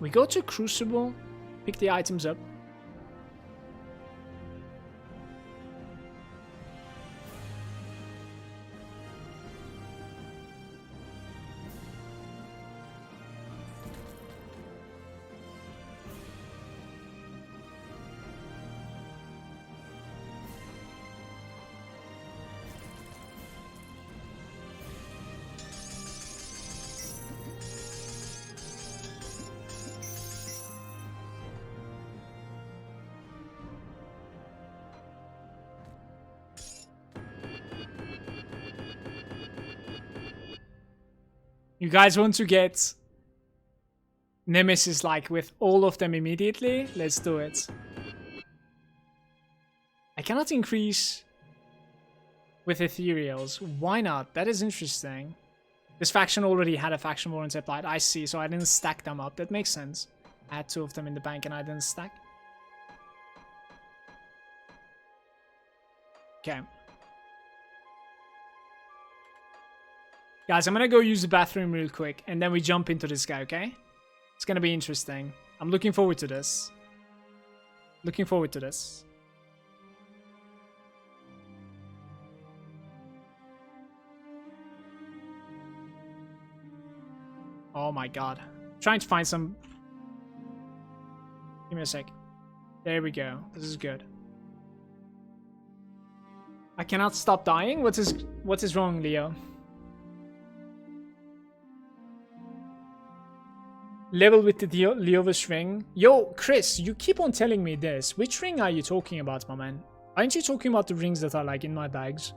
We go to Crucible, pick the items up. You guys want to get Nemesis like with all of them immediately? Let's do it. I cannot increase with ethereals. Why not? That is interesting. This faction already had a faction war on Zeppelin. I see, so I didn't stack them up. That makes sense. I had 2 of them in the bank and I didn't stack. Okay. Guys, I'm gonna go use the bathroom real quick, and then we jump into this guy, okay? It's gonna be interesting. I'm looking forward to this. Looking forward to this. Oh my god. Trying to find some... Give me a sec. There we go. This is good. I cannot stop dying? What is wrong, Leo? Level with the Leovis ring. Yo, Chris, you keep on telling me this. Which ring are you talking about, my man? Aren't you talking about the rings that are like in my bags?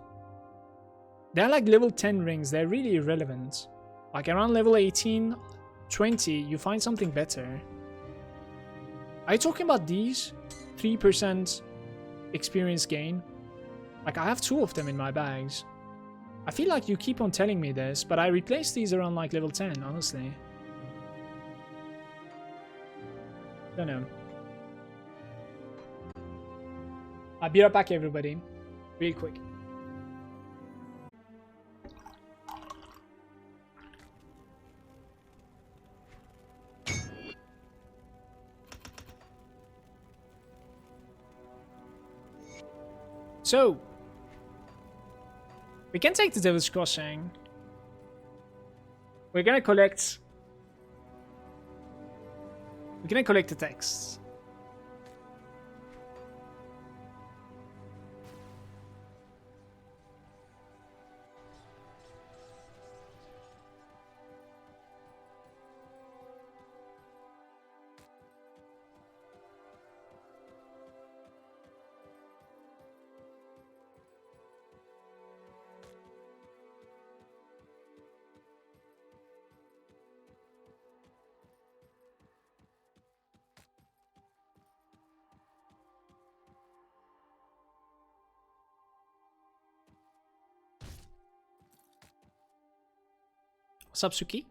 They're like level 10 rings. They're really irrelevant. Like around level 18, 20, you find something better. Are you talking about these? 3% experience gain? Like I have 2 of them in my bags. I feel like you keep on telling me this, but I replaced these around like level 10, honestly. Don't know. I'll be right back, everybody. Real quick. So, we can take the Devil's Crossing. We're gonna collect the texts. What's up, Suki?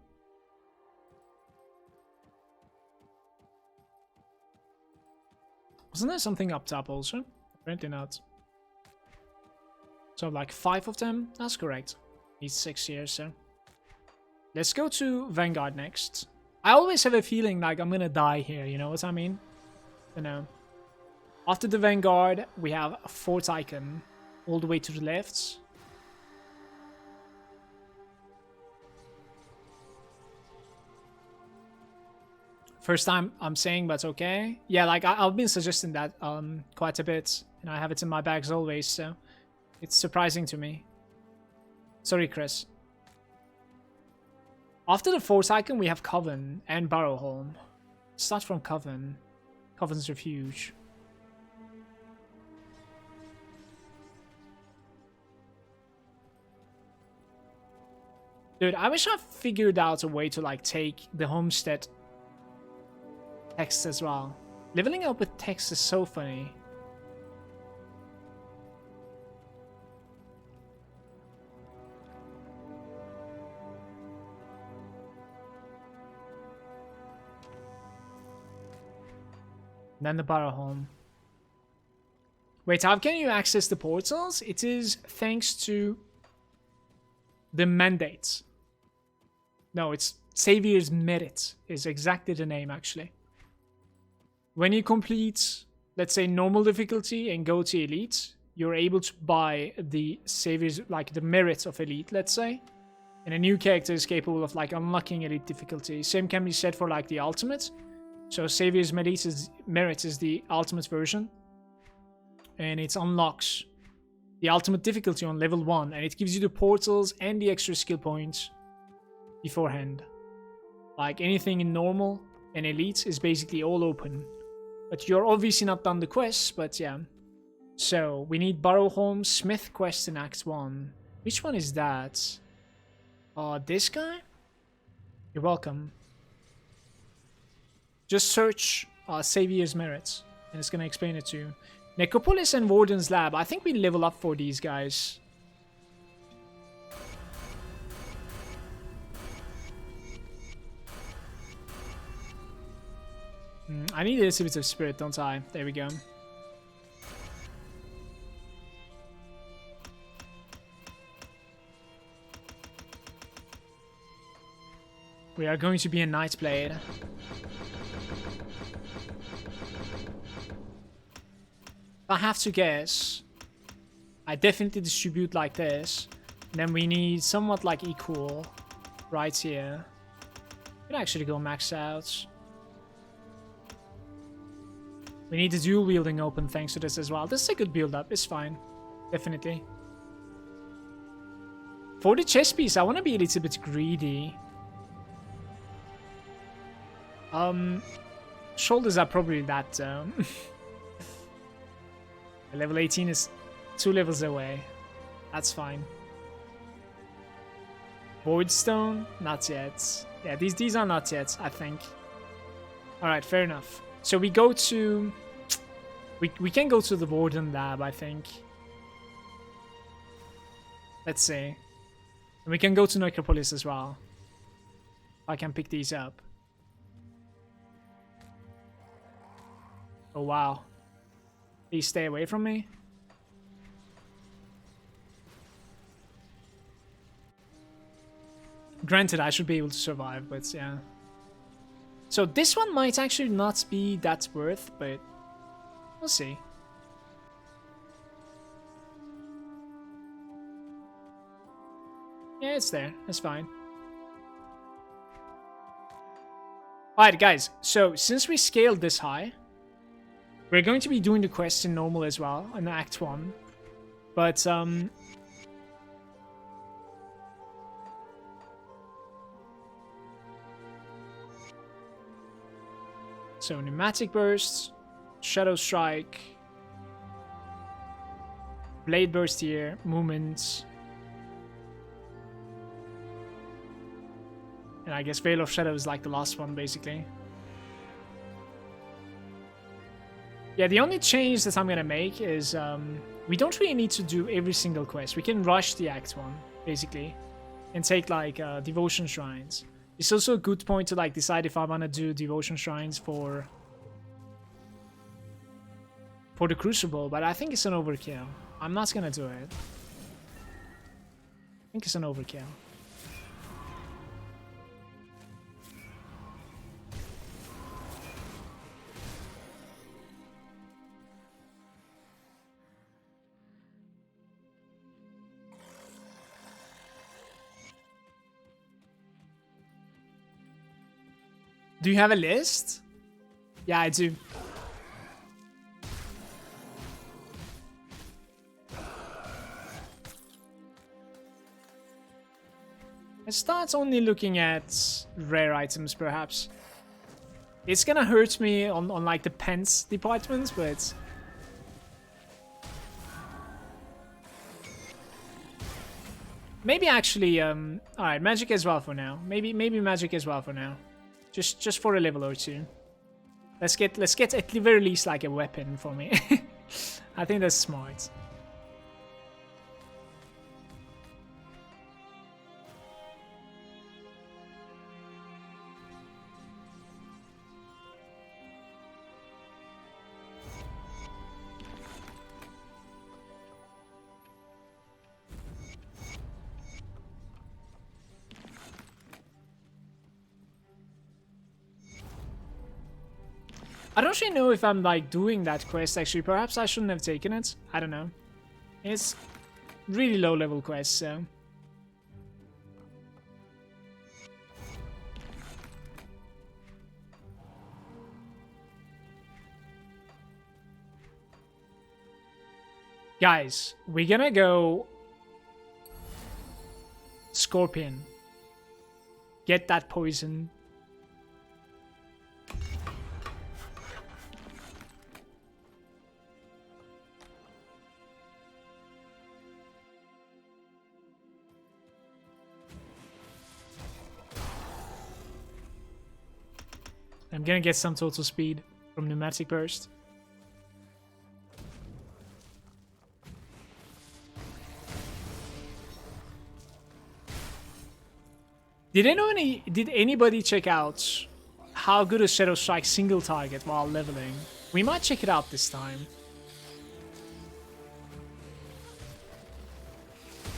Wasn't there something up top also? Apparently not. So like 5 of them? That's correct. Need 6 here, so. Let's go to Vanguard next. I always have a feeling like I'm gonna die here, you know what I mean? You know. After the Vanguard, we have a 4th icon all the way to the left. First time I'm saying, but okay. Yeah, like I've been suggesting that quite a bit, and I have it in my bags always, so it's surprising to me. Sorry, Chris. After the 4th icon, we have Coven and Barrowholm. Start from Coven. Coven's Refuge. Dude, I wish I figured out a way to like take the homestead text as well. Leveling up with text is so funny. Then the Barrowholm. Wait, how can you access the portals? It is thanks to the mandates. No, it's Saviour's Merit is exactly the name, actually. When you complete, let's say, normal difficulty and go to Elite, you're able to buy the Savior's, like the Merit of Elite, let's say. And a new character is capable of like unlocking Elite difficulty. Same can be said for like the Ultimate. So Saviour's Merit is the Ultimate version. And it unlocks the Ultimate difficulty on level 1. And it gives you the portals and the extra skill points beforehand. Like anything in normal and Elite is basically all open. But you're obviously not done the quests, but yeah. So we need Barrowholm Smith quest in Act 1. Which one is that? This guy? You're welcome. Just search Saviour's Merits, and it's gonna explain it to you. Necropolis and Warden's Lab. I think we level up for these guys. I need a little bit of spirit, don't I? There we go. We are going to be a Night Blade. I have to guess. I definitely distribute like this. Then we need somewhat like equal right here. Could actually go max out. We need the dual wielding open thanks to this as well. This is a good build up. It's fine. Definitely. For the chess piece, I want to be a little bit greedy. Shoulders are probably that. Level 18 is 2 levels away. That's fine. Voidstone? Not yet. Yeah, these are not yet, I think. Alright, fair enough. So we go to... We can go to the Warden Lab, I think. Let's see. And we can go to Necropolis as well. I can pick these up. Oh, wow. Please stay away from me. Granted, I should be able to survive, but yeah. So this one might actually not be that worth, but we'll see. Yeah, it's there. That's fine. Alright, guys. So since we scaled this high, we're going to be doing the quest in normal as well, in Act 1. But, so Pneumatic Burst, Shadow Strike, Blade Burst here, Movement. And I guess Veil of Shadow is like the last one, basically. Yeah, the only change that I'm gonna make is we don't really need to do every single quest. We can rush the Act 1, basically, and take like Devotion Shrines. It's also a good point to like decide if I wanna do Devotion Shrines for the Crucible, but I think it's an overkill. I'm not gonna do it. I think it's an overkill. Do you have a list? Yeah, I do. It starts only looking at rare items, perhaps. It's gonna hurt me on like the pence department, but... Maybe actually, alright, magic as well for now. Maybe magic as well for now. Just for a level or two. Let's get at the very least like a weapon for me. I think that's smart. I don't really know if I'm like doing that quest actually. Perhaps I shouldn't have taken it. I don't know. It's really low level quest, so. Guys, we're gonna go Scorpion. Get that poison. I'm gonna get some total speed from Pneumatic Burst. Did anybody check out how good is Shadow Strike single target while leveling? We might check it out this time.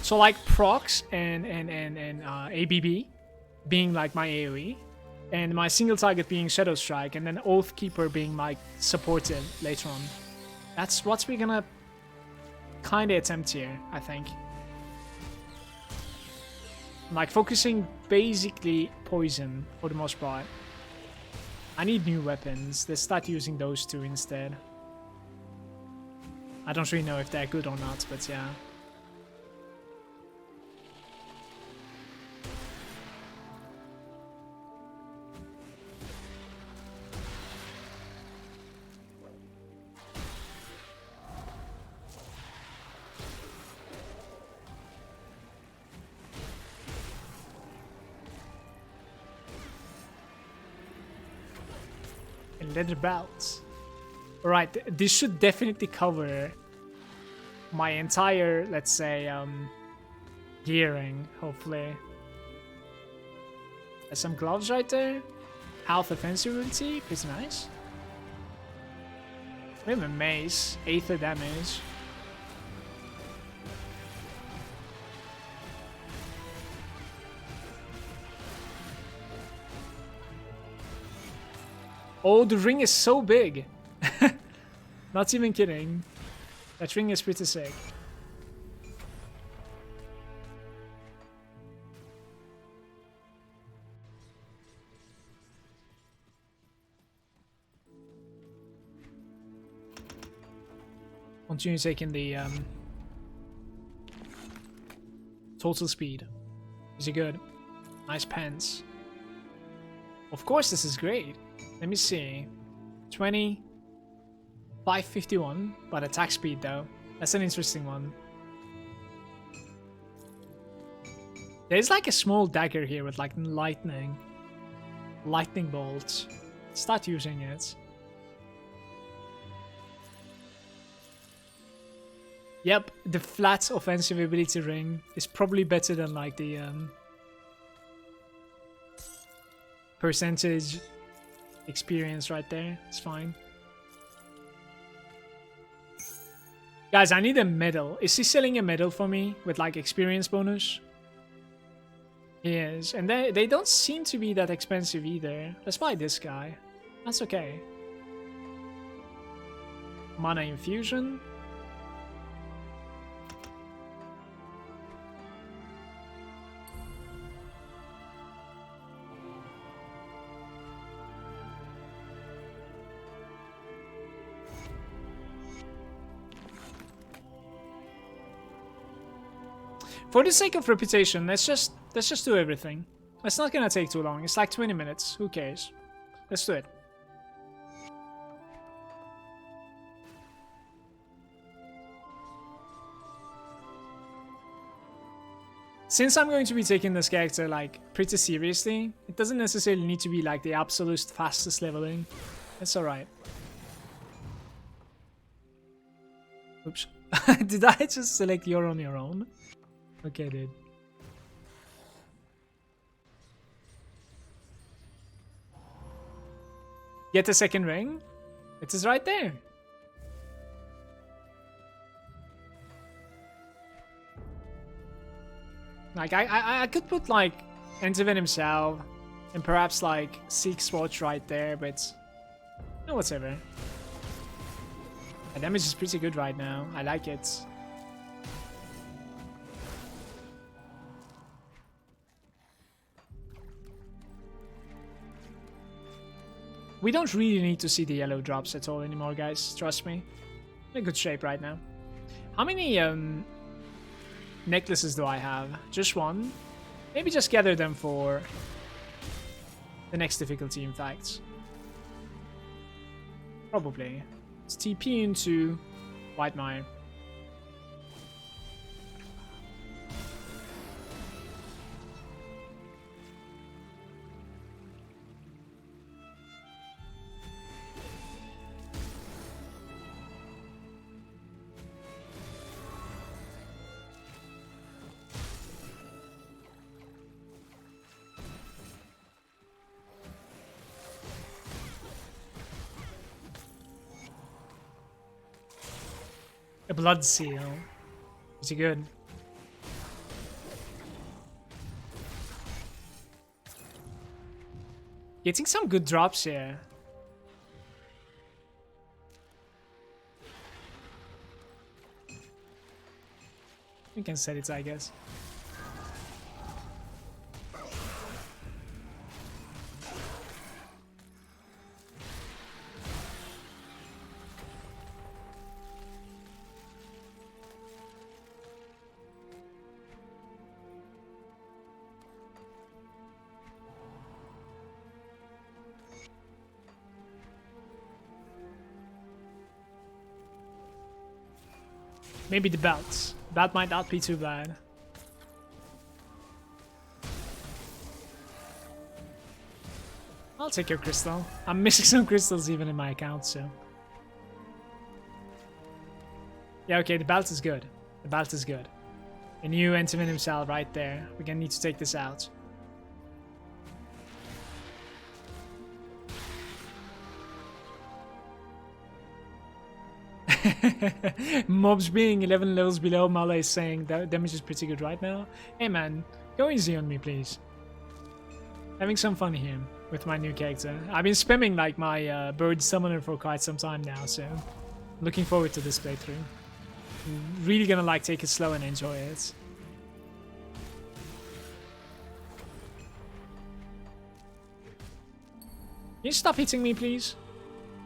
So like procs and ABB being like my AoE, and my single target being Shadow Strike, and then Oathkeeper being like supportive later on. That's what we're gonna kinda attempt here, I think. Like focusing basically poison for the most part. I need new weapons. Let's start using those two instead. I don't really know if they're good or not, but yeah. Leather belts. Alright, this should definitely cover my entire, let's say, gearing, hopefully. There's some gloves right there. Health offensive ability, pretty nice. We have a mace, Aether damage. Oh, the ring is so big. Not even kidding. That ring is pretty sick. Continue taking the total speed. Is it good? Nice pants. Of course this is great. Let me see. 20. 551. But attack speed though. That's an interesting one. There's like a small dagger here with like lightning. Lightning bolts. Start using it. Yep, the flat offensive ability ring is probably better than like the percentage experience right there. It's fine. Guys, I need a medal. Is he selling a medal for me with like experience bonus? He is. And they don't seem to be that expensive either. Let's buy this guy. That's okay. Mana infusion. For the sake of reputation, let's just do everything. It's not gonna take too long. It's like 20 minutes. Who cares? Let's do it. Since I'm going to be taking this character like pretty seriously, it doesn't necessarily need to be like the absolute fastest leveling. It's alright. Oops. Did I just select you're on your own? Okay, dude. Get a second ring? It is right there. Like, I could put, like, Antivenom himself and perhaps, like, Seek Swatch right there, but No, whatever. The damage is pretty good right now. I like it. We don't really need to see the yellow drops at all anymore, guys. Trust me. I'm in good shape right now. How many necklaces do I have? Just one? Maybe just gather them for the next difficulty, in fact. Probably. Let's TP into White Mire. A blood seal. Is he good? Getting some good drops here. We can set it, I guess. Maybe the belt. That might not be too bad. I'll take your crystal. I'm missing some crystals even in my account, so. Yeah, okay, the belt is good. The belt is good. A new anti-venom cell right there. We're gonna need to take this out. Mobs being 11 levels below, Mala is saying that damage is pretty good right now. Hey man, go easy on me please. Having some fun here with my new character. I've been spamming like my bird summoner for quite some time now, so looking forward to this playthrough. Really gonna like take it slow and enjoy it. Can you stop hitting me please?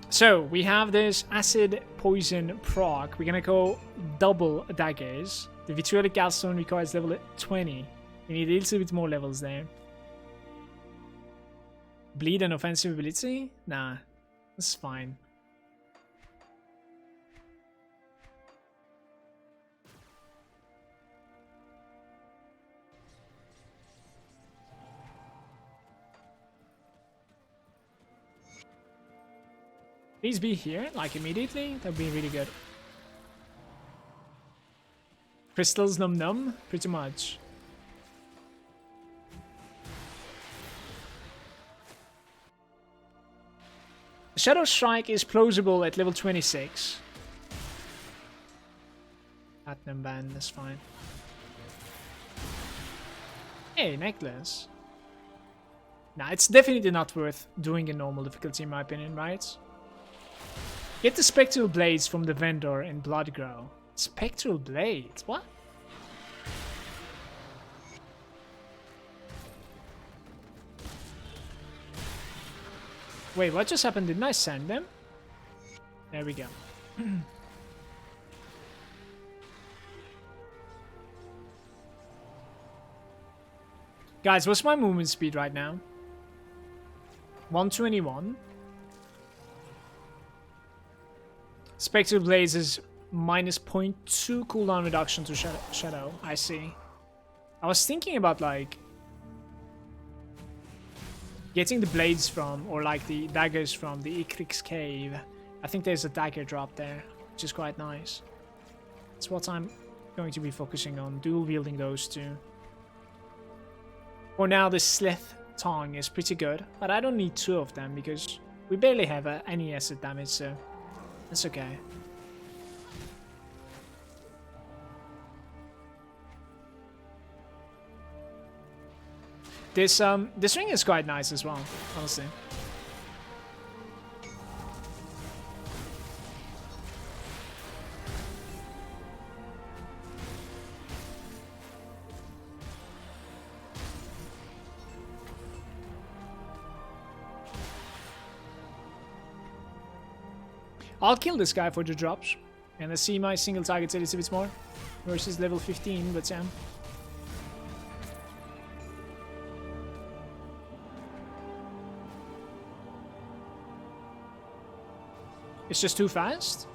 So, we have this acid poison proc. We're gonna go double daggers. The vitriolic gallstone requires level 20. We need a little bit more levels there. Bleed and offensive ability? Nah, that's fine. Please be here, like immediately. That'd be really good. Crystals num num, pretty much. Shadow Strike is plausible at level 26. Platinum band, that's fine. Hey, necklace. Nah, it's definitely not worth doing a normal difficulty in my opinion, right? Get the Spectral Blades from the vendor in Bloodgrow. Spectral Blades? What? Wait, what just happened? Didn't I send them? There we go. Guys, what's my movement speed right now? 121. Spectral Blaze is minus 0.2 cooldown reduction to Shadow. I see. I was thinking about like getting the blades from, or like the daggers from the Ikrik's cave. I think there's a dagger drop there, which is quite nice. That's what I'm going to be focusing on, dual wielding those two. For now, the Slith Tongue is pretty good, but I don't need two of them because we barely have any acid damage, so that's okay. This ring is quite nice as well, honestly. I'll kill this guy for the drops. And let's see my single targets a little bit more. Versus level 15, but yeah. It's just too fast?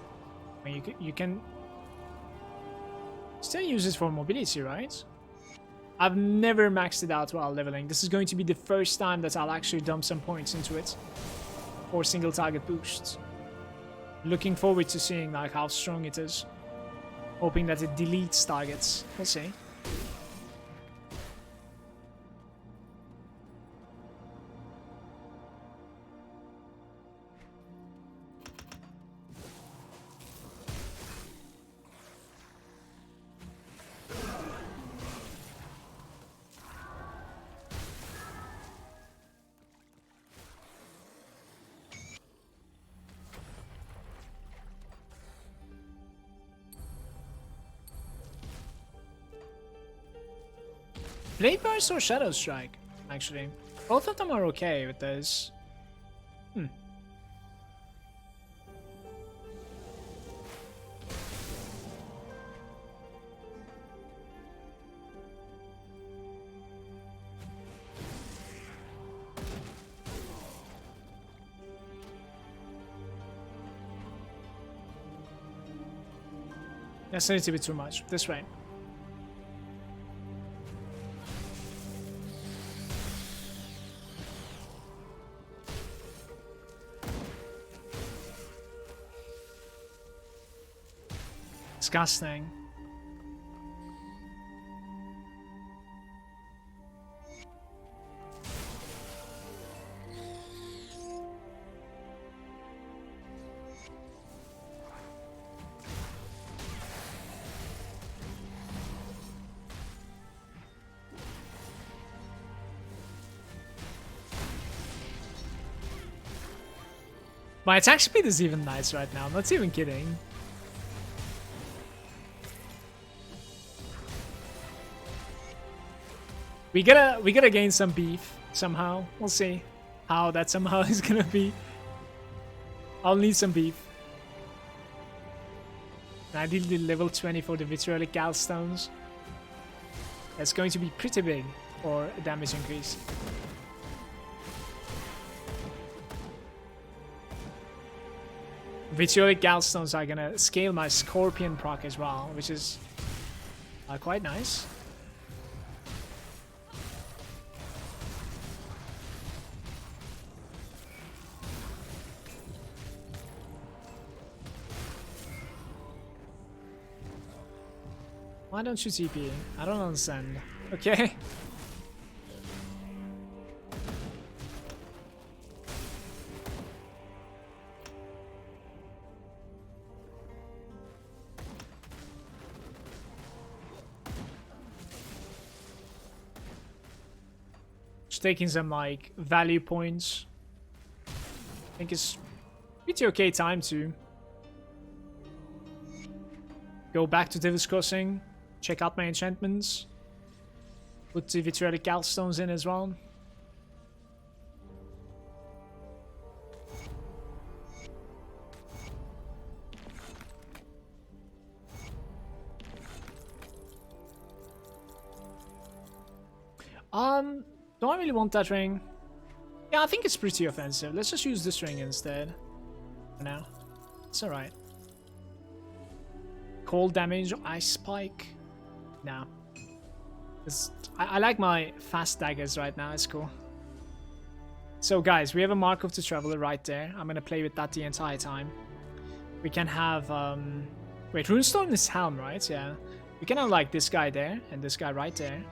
I mean, you can still use it for mobility, right? I've never maxed it out while leveling. This is going to be the first time that I'll actually dump some points into it for single target boosts. Looking forward to seeing like how strong it is. Hoping that it deletes targets. We'll see. Blade Burst or Shadow Strike, actually. Both of them are okay with this. That's a little bit too much. This way. Disgusting. My attack speed is even nice right now, I'm not even kidding. We gotta gain some beef somehow. We'll see how that somehow is gonna be. I'll need some beef. And ideally level 20 for the vitriolic gallstones. That's going to be pretty big for a damage increase. Vitriolic gallstones are gonna scale my scorpion proc as well, which is quite nice. Why don't you TP? I don't understand. Okay. Just taking some like value points. I think it's pretty okay time to go back to Devil's Crossing. Check out my enchantments. Put the vitriolic gallstones in as well. Do I really want that ring? Yeah, I think it's pretty offensive. Let's just use this ring instead. For now. It's alright. Cold damage, ice spike. No. I like my fast daggers right now, it's cool. So guys, we have a Mark of the Traveler right there. I'm gonna play with that the entire time. We can have, wait, Runestone is Helm, right? Yeah. We can have like this guy there, and this guy right there.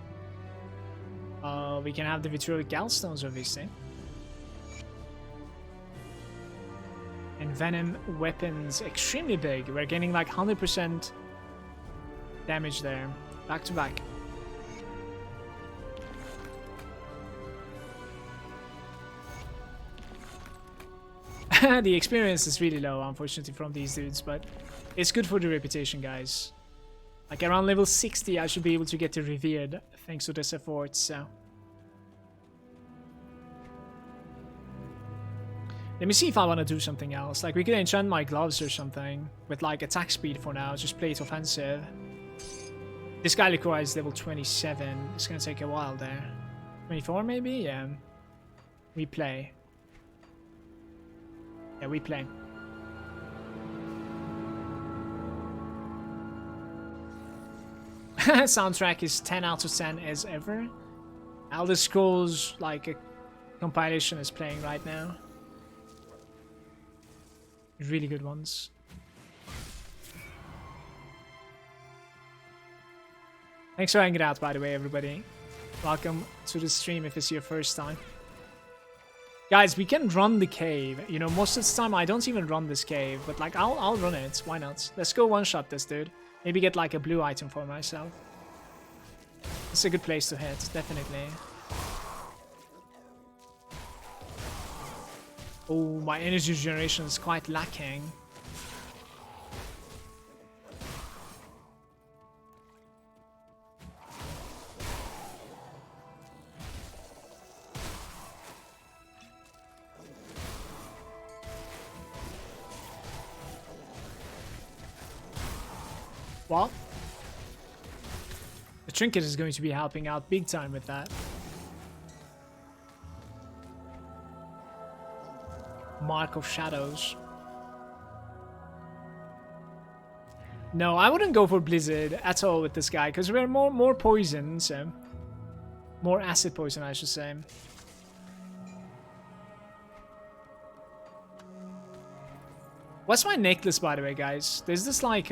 We can have the Vitriolic Gallstones, obviously. And Venom weapons, extremely big. We're getting like 100% damage there. Back to back. The experience is really low, unfortunately, from these dudes, but it's good for the reputation, guys. Like around level 60, I should be able to get to Revered, thanks to this effort, so. Let me see if I want to do something else. Like, we could enchant my gloves or something with, like, attack speed for now. Just play it offensive. This guy requires level 27. It's gonna take a while there. 24 maybe? Yeah. We play. Yeah, we play. Soundtrack is 10 out of 10 as ever. Elder Scrolls, like, a compilation is playing right now. Really good ones. Thanks for hanging out, by the way, everybody. Welcome to the stream if it's your first time. Guys, we can run the cave. You know, most of the time I don't even run this cave, but like I'll run it. Why not? Let's go one-shot this dude. Maybe get like a blue item for myself. It's a good place to hit, definitely. Oh, my energy generation is quite lacking. What? The trinket is going to be helping out big time with that. Mark of Shadows. No, I wouldn't go for Blizzard at all with this guy, because we're more poison, so... More acid poison, I should say. What's my necklace, by the way, guys? There's this, like,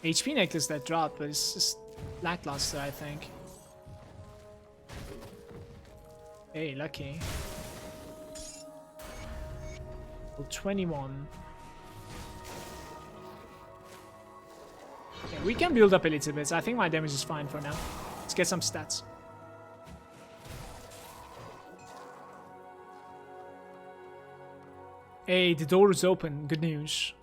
HP necklace that dropped, but it's just lackluster, I think. Hey, lucky. Well, 21. Yeah, we can build up a little bit. I think my damage is fine for now. Let's get some stats. Hey, the door is open. Good news.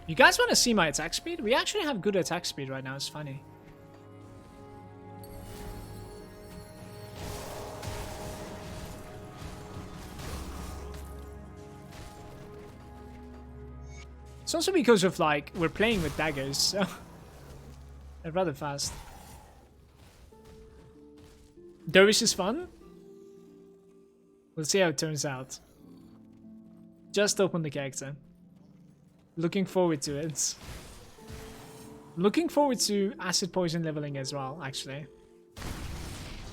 You guys want to see my attack speed? We actually have good attack speed right now. It's funny. It's also because of, like, we're playing with daggers, so... They're rather fast. Dervish is fun? We'll see how it turns out. Just open the character. Looking forward to it. Looking forward to acid poison leveling as well, actually.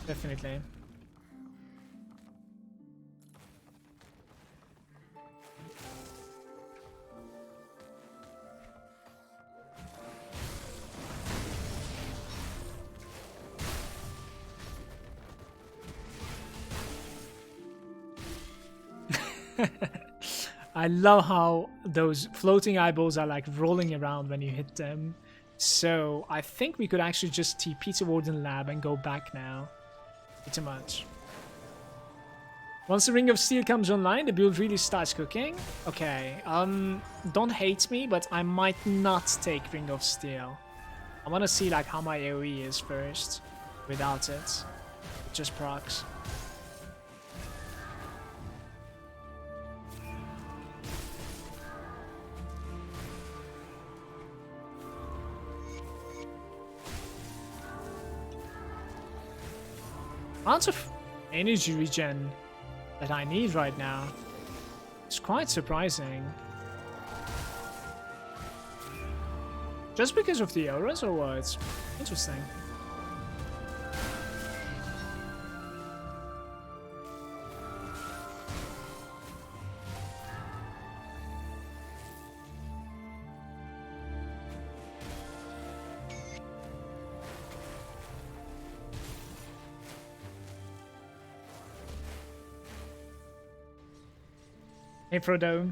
Definitely. I love how those floating eyeballs are like rolling around when you hit them. So I think we could actually just TP to Warden Lab and go back now. Pretty much. Once the Ring of Steel comes online, the build really starts cooking. Okay, don't hate me, but I might not take Ring of Steel. I want to see like how my AoE is first without it. It just procs. Amount of energy regen that I need right now. It's quite surprising. Just because of the auras or what? Interesting. Hey, Frodo.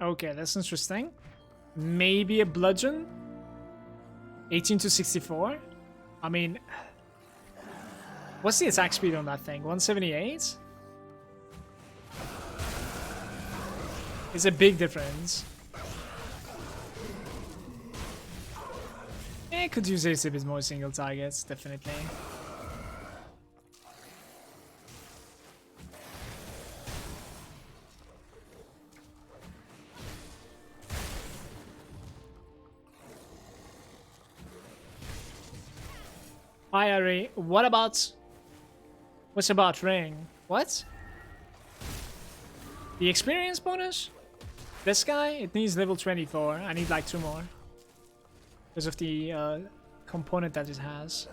Okay, that's interesting. Maybe a bludgeon? 18 to 64? I mean, what's the attack speed on that thing? 178? It's a big difference. Yeah, could use it a bit more single targets, definitely. Hi, Ari. What's about ring? What? The experience bonus? This guy, it needs level 24. I need like 2 more. Because of the component that it has.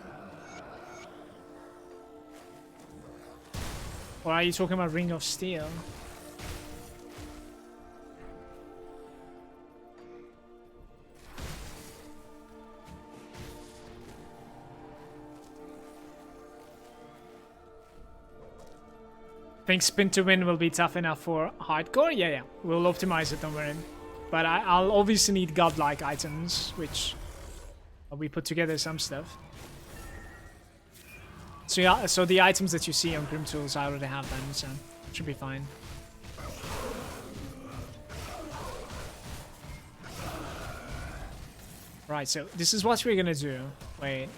Or are you talking about Ring of Steel? Think Spin to Win will be tough enough for hardcore? Yeah. We'll optimize it, don't worry. But I'll obviously need godlike items, which we put together some stuff. So yeah, so the items that you see on Grim Tools, I already have them, so it should be fine. Right, so this is what we're gonna do. Wait.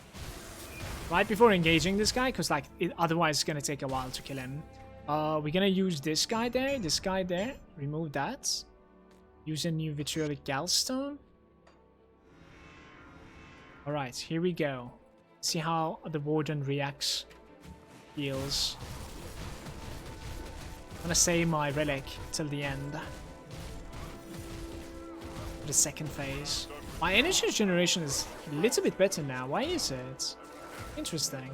Right before engaging this guy, because like otherwise it's gonna take a while to kill him. We're gonna use this guy there, remove that. Use a new vitriolic gallstone. Alright, here we go. See how the warden reacts. Heals. I'm gonna save my relic till the end. The second phase. My energy generation is a little bit better now. Why is it? Interesting.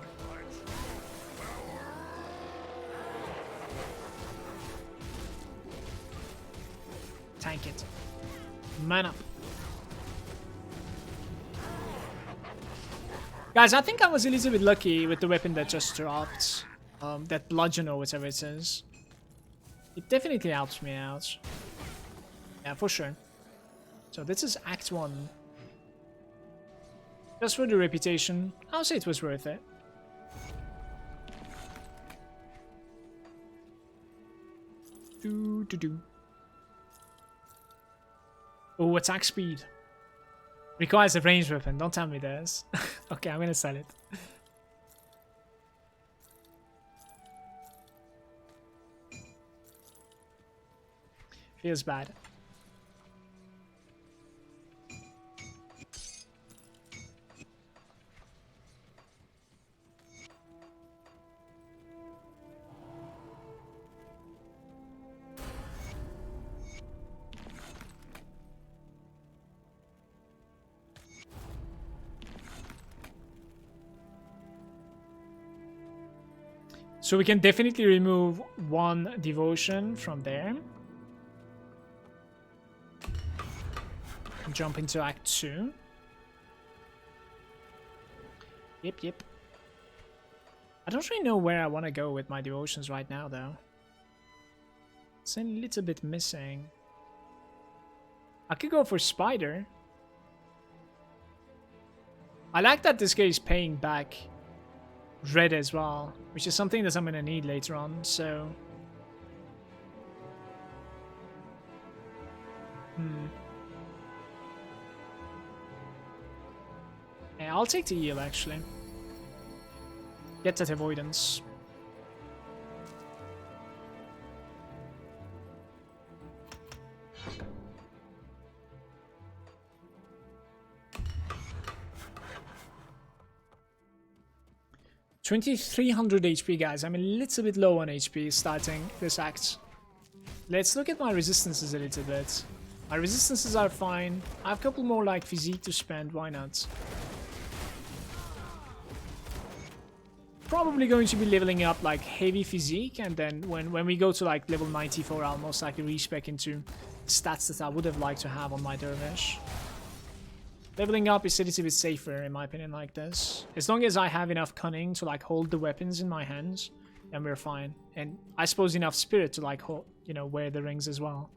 Tank it. Man up. Guys, I think I was a little bit lucky with the weapon that just dropped. That bludgeon or whatever it is. It definitely helps me out. Yeah, for sure. So this is Act 1. Just for the reputation, I'll say it was worth it. Oh, attack speed. Requires a ranged weapon. Don't tell me this. Okay, I'm gonna sell it. Feels bad. So we can definitely remove 1 devotion from there. Jump into Act 2. Yep. I don't really know where I want to go with my devotions right now, though. It's a little bit missing. I could go for Spider. I like that this guy is paying back red as well, which is something that I'm gonna need later on, so... Yeah, I'll take the heal, actually. Get that avoidance. $2,300 HP, guys. I'm a little bit low on HP starting this act. Let's look at my resistances a little bit. My resistances are fine. I have a couple more like physique to spend. Why not? Probably going to be leveling up like heavy physique, and then when we go to like level 94, I'll most likely respec into stats that I would have liked to have on my Dervish. Leveling up is a little bit safer in my opinion like this. As long as I have enough cunning to like hold the weapons in my hands, then we're fine. And I suppose enough spirit to like hold, you know, wear the rings as well.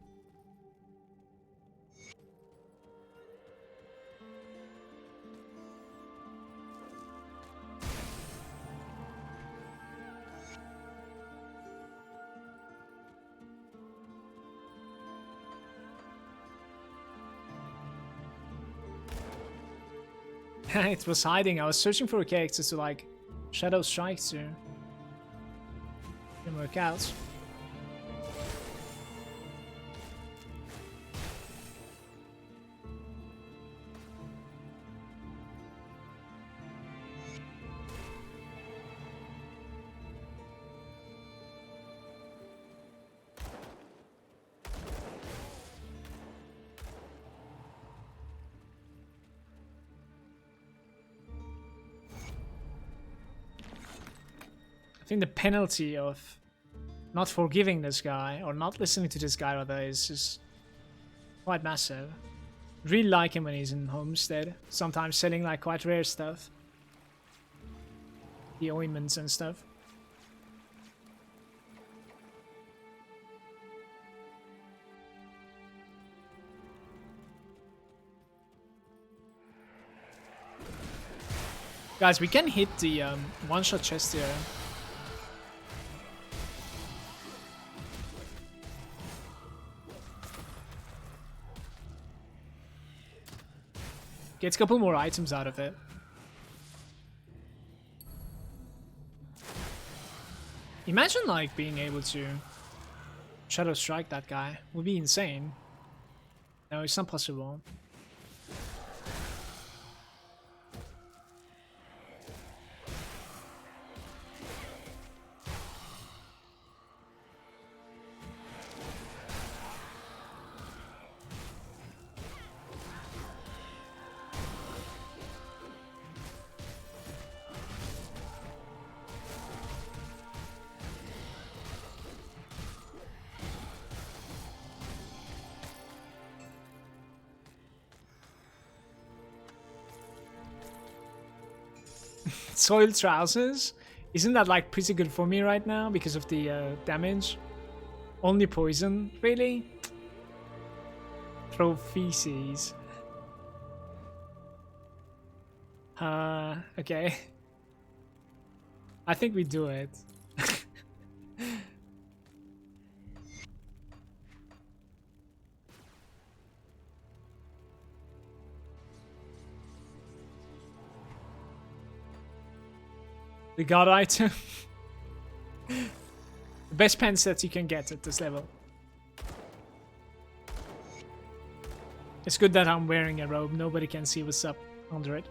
It was hiding. I was searching for a character to like Shadow Strike to. Didn't work out. I think the penalty of not forgiving this guy, or not listening to this guy rather, is just quite massive. Really like him when he's in Homestead. Sometimes selling like quite rare stuff. The ointments and stuff. Guys, we can hit the one-shot chest here. Gets a couple more items out of it. Imagine like being able to Shadow Strike that guy. Would be insane. No, it's not possible. Soiled trousers? Isn't that like pretty good for me right now because of the damage? Only poison? Really? Throw feces. Okay. I think we do it. The god item. The best pants that you can get at this level. It's good that I'm wearing a robe. Nobody can see what's up under it.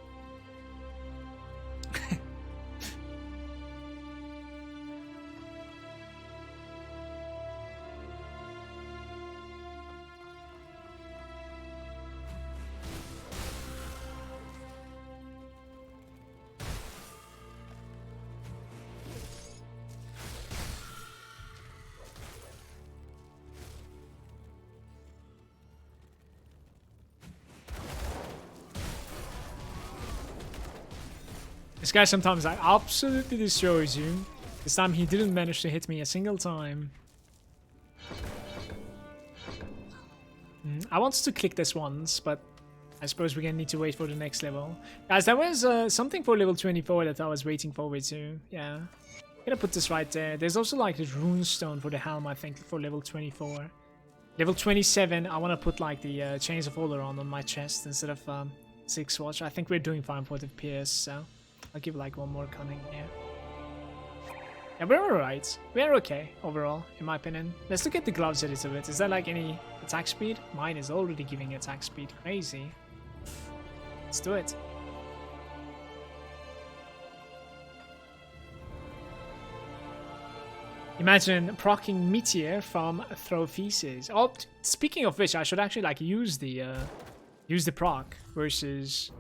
This guy sometimes like absolutely destroys you. This time he didn't manage to hit me a single time. I wanted to click this once, but I suppose we're gonna need to wait for the next level. Guys, there was something for level 24 that I was waiting forward to. Yeah. I'm gonna put this right there. There's also like this rune stone for the helm, I think, for level 24. Level 27, I want to put like the Chains of Oleron on my chest instead of 6 watch. I think we're doing fine for the PS, so I'll give like one more cunning here. Yeah, we're alright. We're okay overall, in my opinion. Let's look at the gloves a little bit. Is there like any attack speed? Mine is already giving attack speed. Crazy. Let's do it. Imagine proccing Meteor from Throw Feces. Oh, speaking of which, I should actually like use the proc versus.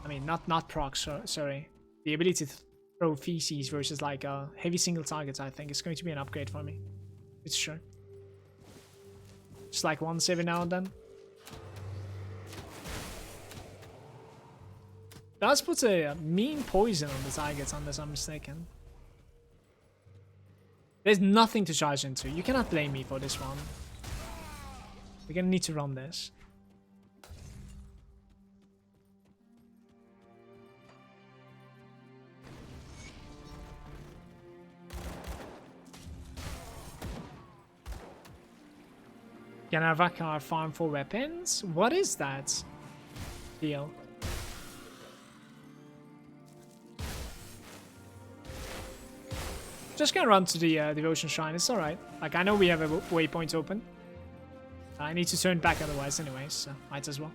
I mean, not proc. Sorry, the ability to throw feces versus like heavy single targets. I think it's going to be an upgrade for me. It's sure. Just like once every now and then. Does put a mean poison on the targets unless I'm mistaken. There's nothing to charge into. You cannot blame me for this one. We're gonna need to run this. Can Avakar farm for weapons? What is that? Deal. Just gonna run to the Devotion Shrine. It's alright. Like, I know we have a waypoint open. I need to turn back otherwise anyways, so might as well.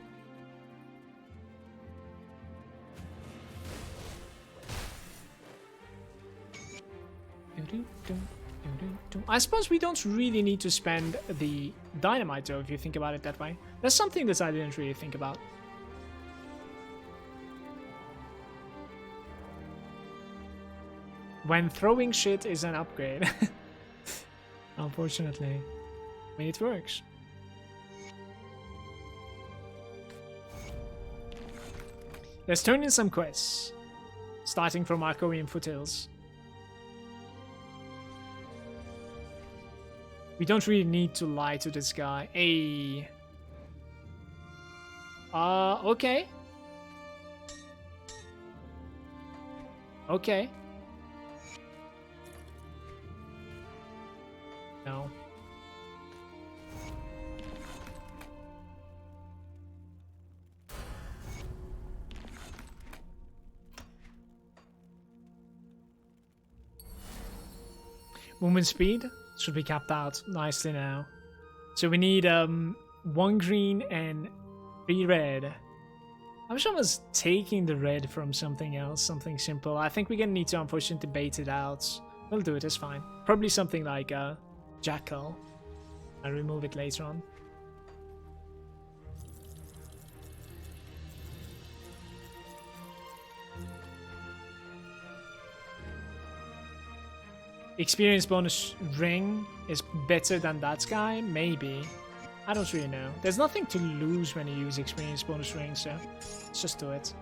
I suppose we don't really need to spend the dynamite though, if you think about it that way. That's something that I didn't really think about. When throwing shit is an upgrade. Unfortunately. I mean, it works. Let's turn in some quests. Starting from Arcorian Foothills. We don't really need to lie to this guy. Hey. Okay. Okay. No. Movement speed should be capped out nicely now. So we need 1 green and 3 red. I wish I was taking the red from something else, something simple. I think we're gonna need to unfortunately bait it out. We'll do it, it's fine. Probably something like Jackal. I'll remove it later on. Experience bonus ring is better than that guy? Maybe. I don't really know. There's nothing to lose when you use experience bonus ring, so let's just do it.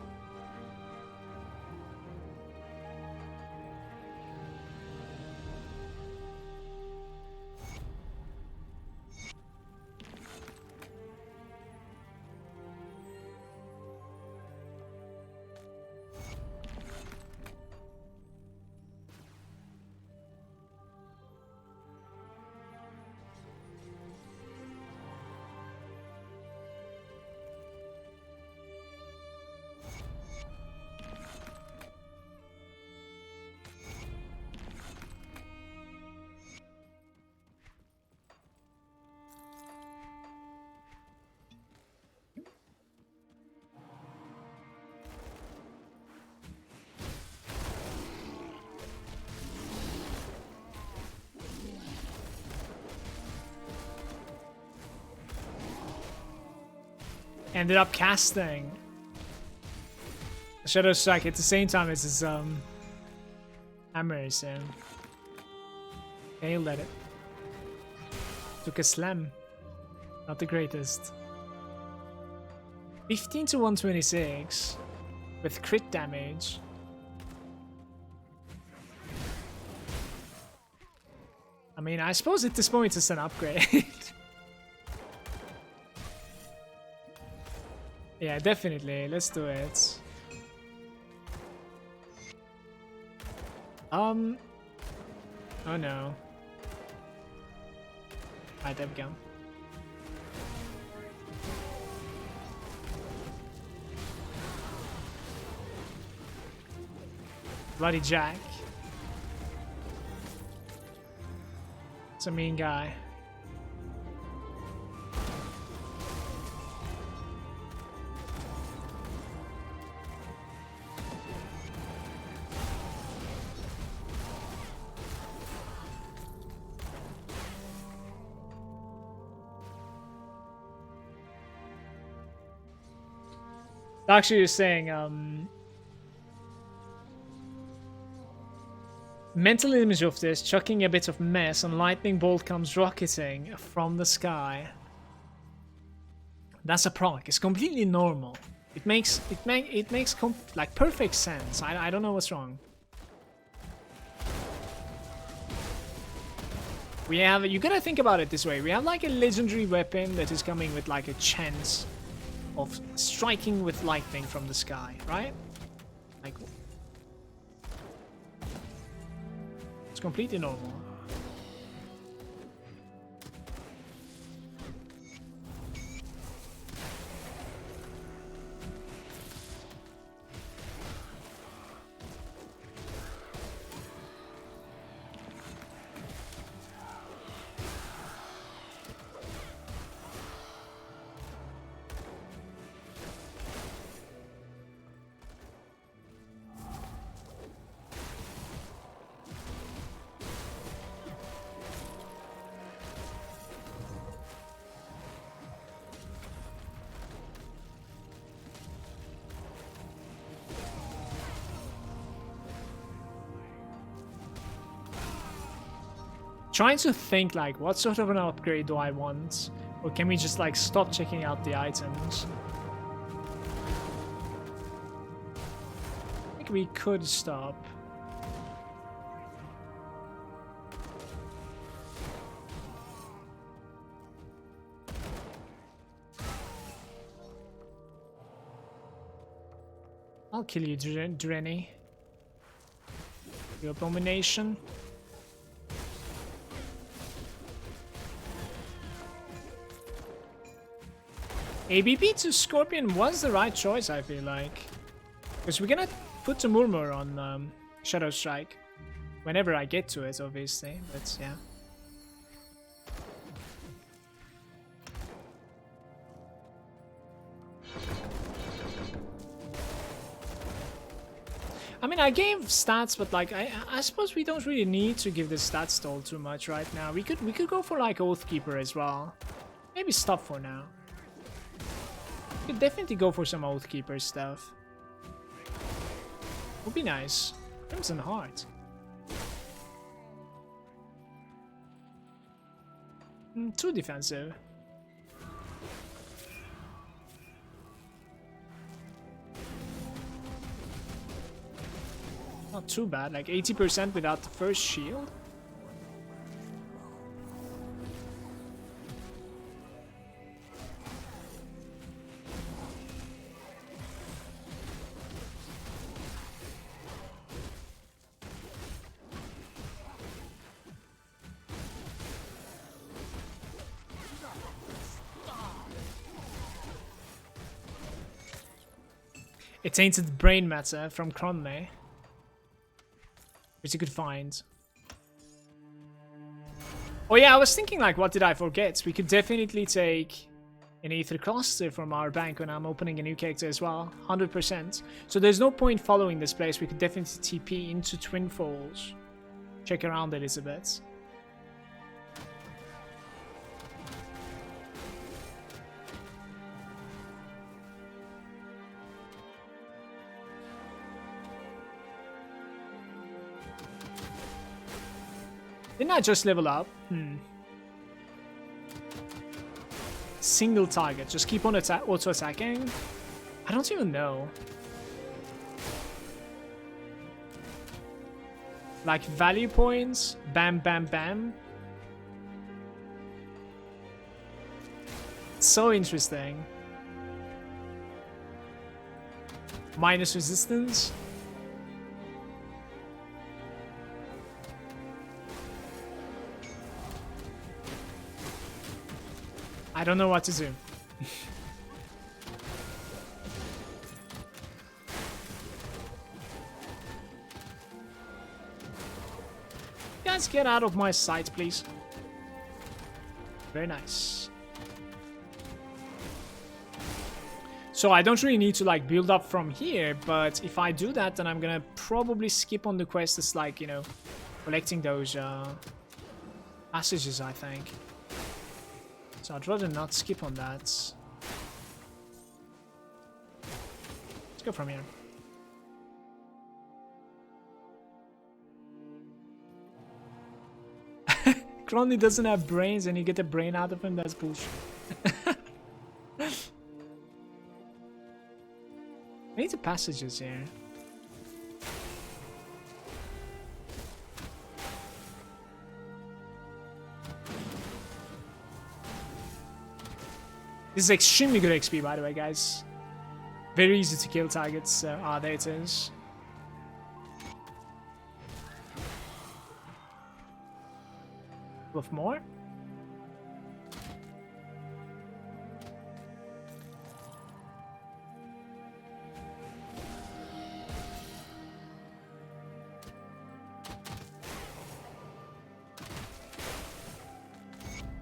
Ended up casting Shadow Strike at the same time as his hammer, so nailed at it. Took a slam. Not the greatest. 15 to 126 with crit damage. I mean, I suppose at this point it's an upgrade. Yeah, definitely. Let's do it. Oh no. Alright, there we go. Bloody Jack. It's a mean guy. Actually, you're saying, mental image of this, chucking a bit of mess, and lightning bolt comes rocketing from the sky. That's a proc. It's completely normal. It makes like perfect sense. I don't know what's wrong. We have, you gotta think about it this way. We have like a legendary weapon that is coming with like a chance of striking with lightning from the sky, right? Like, it's completely normal. Trying to think like, what sort of an upgrade do I want? Or can we just like stop checking out the items? I think we could stop. I'll kill you, Drenny. Your abomination. ABB to Scorpion was the right choice, I feel like. Because we're gonna put the Murmur on Shadow Strike. Whenever I get to it, obviously. But yeah. I mean, I gave stats, but like, I suppose we don't really need to give the stat stall too much right now. We could go for like Oathkeeper as well. Maybe stop for now. We could definitely go for some Oathkeeper stuff. Would be nice. Crimson Heart. Too defensive. Not too bad, like 80% without the first shield. A tainted brain matter from Cronley. Which you could find. Oh yeah, I was thinking like, what did I forget? We could definitely take an Aether Cluster from our bank when I'm opening a new character as well. 100%. So there's no point following this place. We could definitely TP into Twin Falls. Check around it a bit. Didn't I just level up? Single target. Just keep on auto-attacking? I don't even know. Like value points? Bam, bam, bam. So interesting. Minus resistance? I don't know what to do. Guys, get out of my sight, please. Very nice. So I don't really need to like build up from here, but if I do that, then I'm gonna probably skip on the quest that's like, you know, collecting those passages, I think. So I'd rather not skip on that. Let's go from here. Cronley doesn't have brains and you get a brain out of him? That's bullshit. I need the passages here. This is extremely good XP, by the way, guys. Very easy to kill targets. There it is. With more?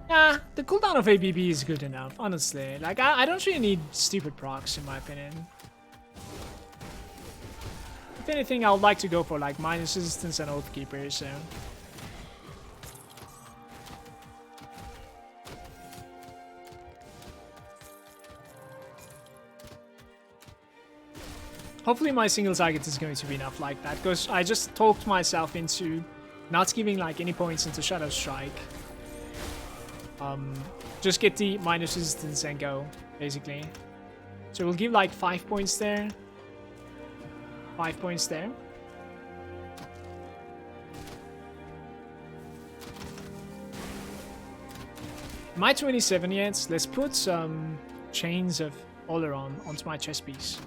Nah, the cooldown of ABB is good enough, honestly. Like, I don't really need stupid procs, in my opinion. If anything, I would like to go for, like, minus resistance and Oathkeeper, so... Hopefully my single target is going to be enough like that, because I just talked myself into Not giving like any points into Shadow Strike. Just get the minus resistance and go, basically. So we'll give like 5 points there. 5 points there. Am I 27 yet? Let's put some chains of Oleron onto my chest piece.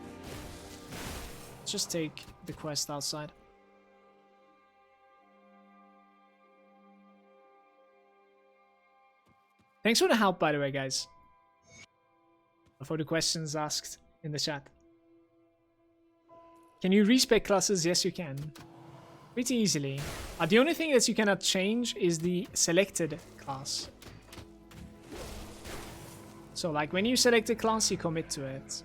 Let's just take the quest outside. Thanks for the help, by the way, guys. For the questions asked in the chat. Can you respec classes? Yes, you can. Pretty easily. The only thing that you cannot change is the selected class. So, like, when you select a class, you commit to it.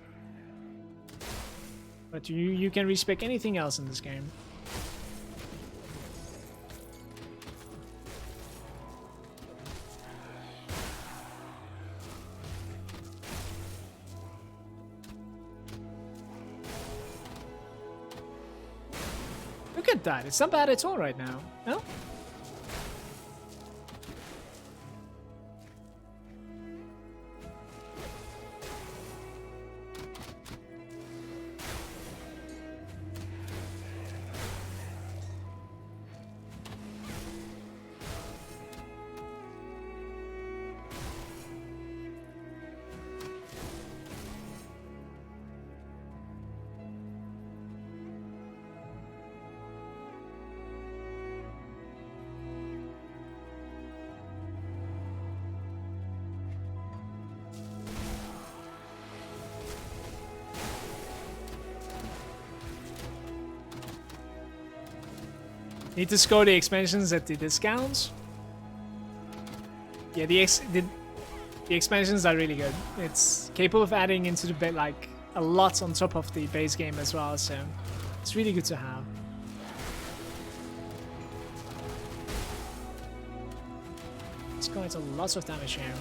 But you can respec anything else in this game. Look at that. It's not bad at all right now. No? Need to score the expansions at the discounts. Yeah, the expansions are really good. It's capable of adding into the bit like a lot on top of the base game as well, so it's really good to have. It's quite a lot of damage here.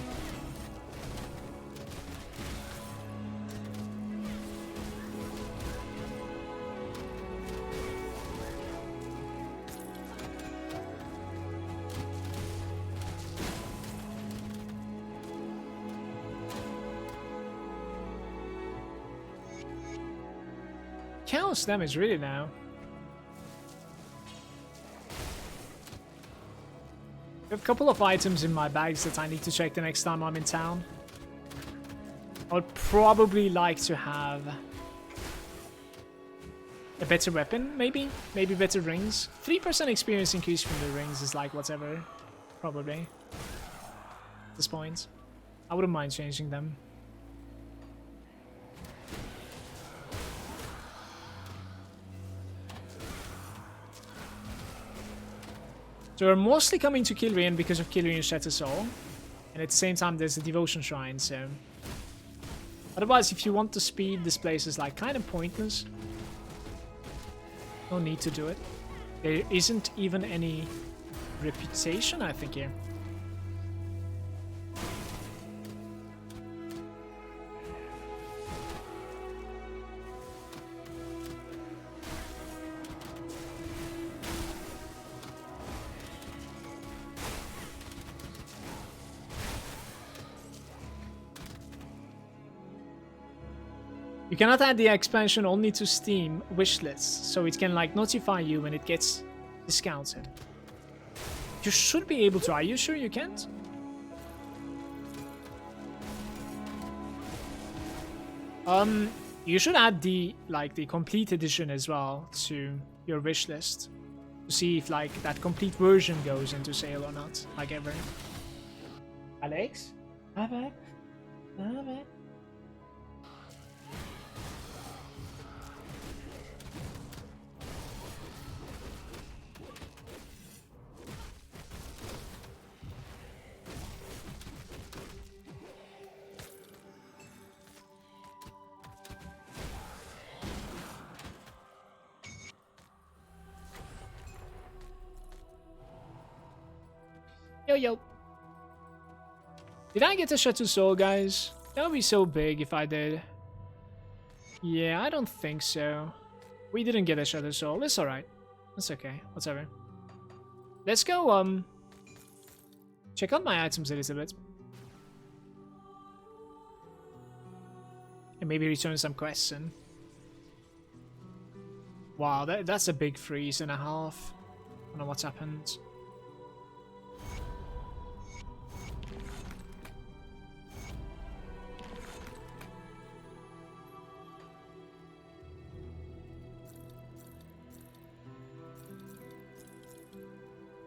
Chaos damage really now. I have a couple of items in my bags that I need to check the next time I'm in town. I would probably like to have a better weapon, maybe? Maybe better rings. 3% experience increase from the rings is like whatever, probably. At this point. I wouldn't mind changing them. So we're mostly coming to Kilrian because of Kilrian Shattered Soul. And at the same time there's the Devotion Shrine, so... Otherwise, if you want to speed, this place is like kind of pointless. No need to do it. There isn't even any reputation, I think, here. You cannot add the expansion only to Steam wishlists, so it can like notify you when it gets discounted. You should be able to. Are you sure you can't? You should add the the complete edition as well to your wishlist to see if like that complete version goes into sale or not, like ever. Alex? Alex? Alex? Yo. Did I get a Shattered Soul, guys? That would be so big if I did. Yeah, I don't think so. We didn't get a Shattered Soul. It's alright. It's okay. Whatever. Let's go, check out my items a little bit. And maybe return some quests in. Wow, that's a big freeze and a half. I don't know what's happened.